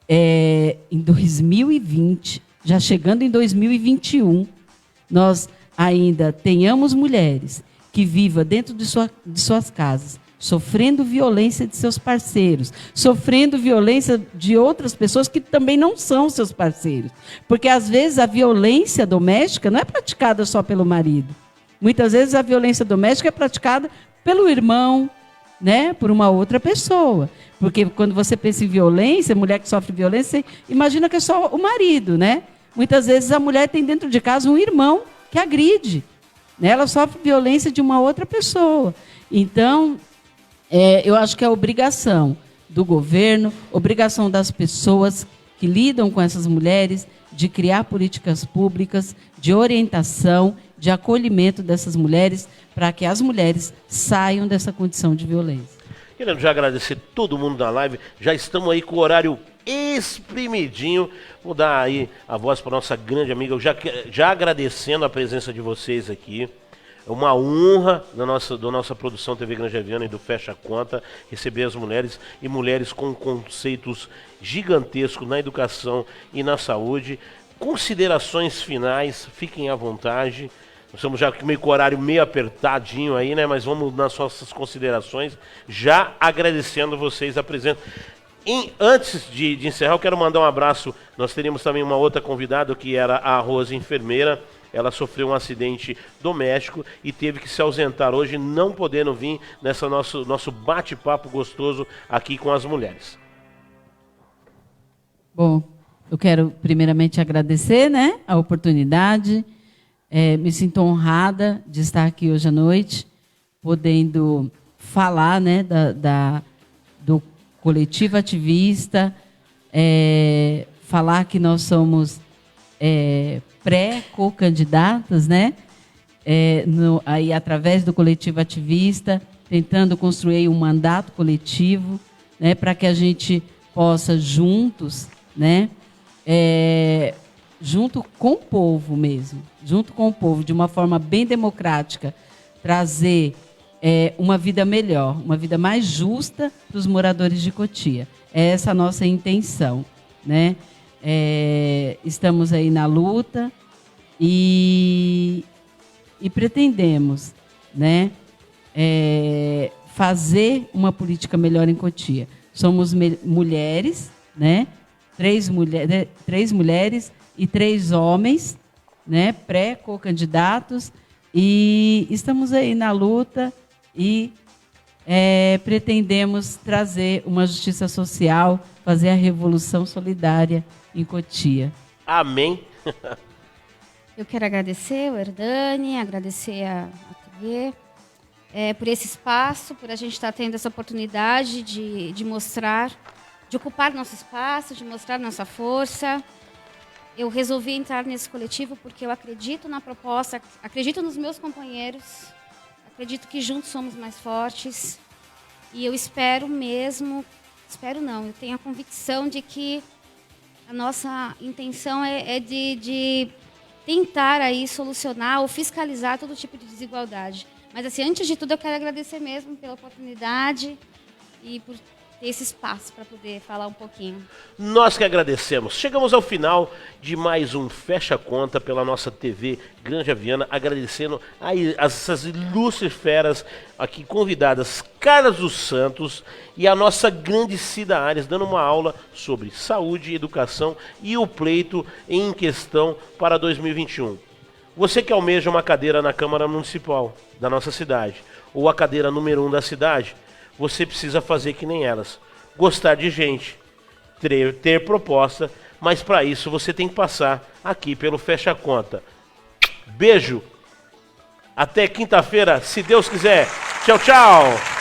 em 2020, já chegando em 2021, nós ainda tenhamos mulheres que vivam dentro de suas casas, sofrendo violência de seus parceiros, sofrendo violência de outras pessoas que também não são seus parceiros. Porque, às vezes, a violência doméstica não é praticada só pelo marido. Muitas vezes, a violência doméstica é praticada pelo irmão, né, por uma outra pessoa. Porque, quando você pensa em violência, mulher que sofre violência, você imagina que é só o marido, né? Muitas vezes, a mulher tem dentro de casa um irmão que agride. Né? Ela sofre violência de uma outra pessoa. Então, eu acho que é obrigação do governo, obrigação das pessoas que lidam com essas mulheres, de criar políticas públicas, de orientação, de acolhimento dessas mulheres, para que as mulheres saiam dessa condição de violência. Querendo já agradecer todo mundo da live, já estamos aí com o horário espremidinho. Vou dar aí a voz para nossa grande amiga, já agradecendo a presença de vocês aqui. É uma honra da nossa produção TV Granja Viana e do Fecha Conta receber as mulheres e mulheres com conceitos gigantescos na educação e na saúde. Considerações finais, fiquem à vontade. Nós estamos já meio com o horário meio apertadinho aí, né? Mas vamos nas nossas considerações, já agradecendo vocês a presença. Antes de encerrar, eu quero mandar um abraço. Nós teríamos também uma outra convidada, que era a Rose, enfermeira. Ela sofreu um acidente doméstico e teve que se ausentar hoje, não podendo vir nessa nosso bate-papo gostoso aqui com as mulheres. Bom, eu quero primeiramente agradecer, né, a oportunidade. Me sinto honrada de estar aqui hoje à noite, podendo falar, né, do coletivo ativista, falar que nós somos pré-co-candidatas, né? Aí, através do coletivo ativista, tentando construir um mandato coletivo, né, para que a gente possa juntos, né, junto com o povo mesmo, junto com o povo, de uma forma bem democrática, trazer uma vida melhor, uma vida mais justa para os moradores de Cotia. É essa a nossa intenção, né? Estamos aí na luta e pretendemos, né, fazer uma política melhor em Cotia. Somos mulheres, né? 3 mulheres e 3 homens, né, pré-candidatos, e estamos aí na luta e pretendemos trazer uma justiça social, fazer a revolução solidária em Cotia. Amém. Eu quero agradecer o Herdani, agradecer a TV por esse espaço, por a gente estar tendo essa oportunidade de mostrar, de ocupar nosso espaço, de mostrar nossa força. Eu resolvi entrar nesse coletivo porque eu acredito na proposta, acredito nos meus companheiros, acredito que juntos somos mais fortes. E eu espero mesmo, eu tenho a convicção de que a nossa intenção é de tentar aí solucionar ou fiscalizar todo tipo de desigualdade. Mas, assim, antes de tudo, eu quero agradecer mesmo pela oportunidade e por ter esse espaço para poder falar um pouquinho. Nós que agradecemos. Chegamos ao final de mais um Fecha Conta pela nossa TV Granja Viana, agradecendo a essas ilustres feras aqui convidadas, Carla dos Santos e a nossa grande Cida Aires, dando uma aula sobre saúde, educação e o pleito em questão para 2021. Você que almeja uma cadeira na Câmara Municipal da nossa cidade, ou a cadeira número 1 da cidade, você precisa fazer que nem elas. Gostar de gente, ter proposta, mas para isso você tem que passar aqui pelo Fecha Conta. Beijo! Até quinta-feira, se Deus quiser. Tchau, tchau!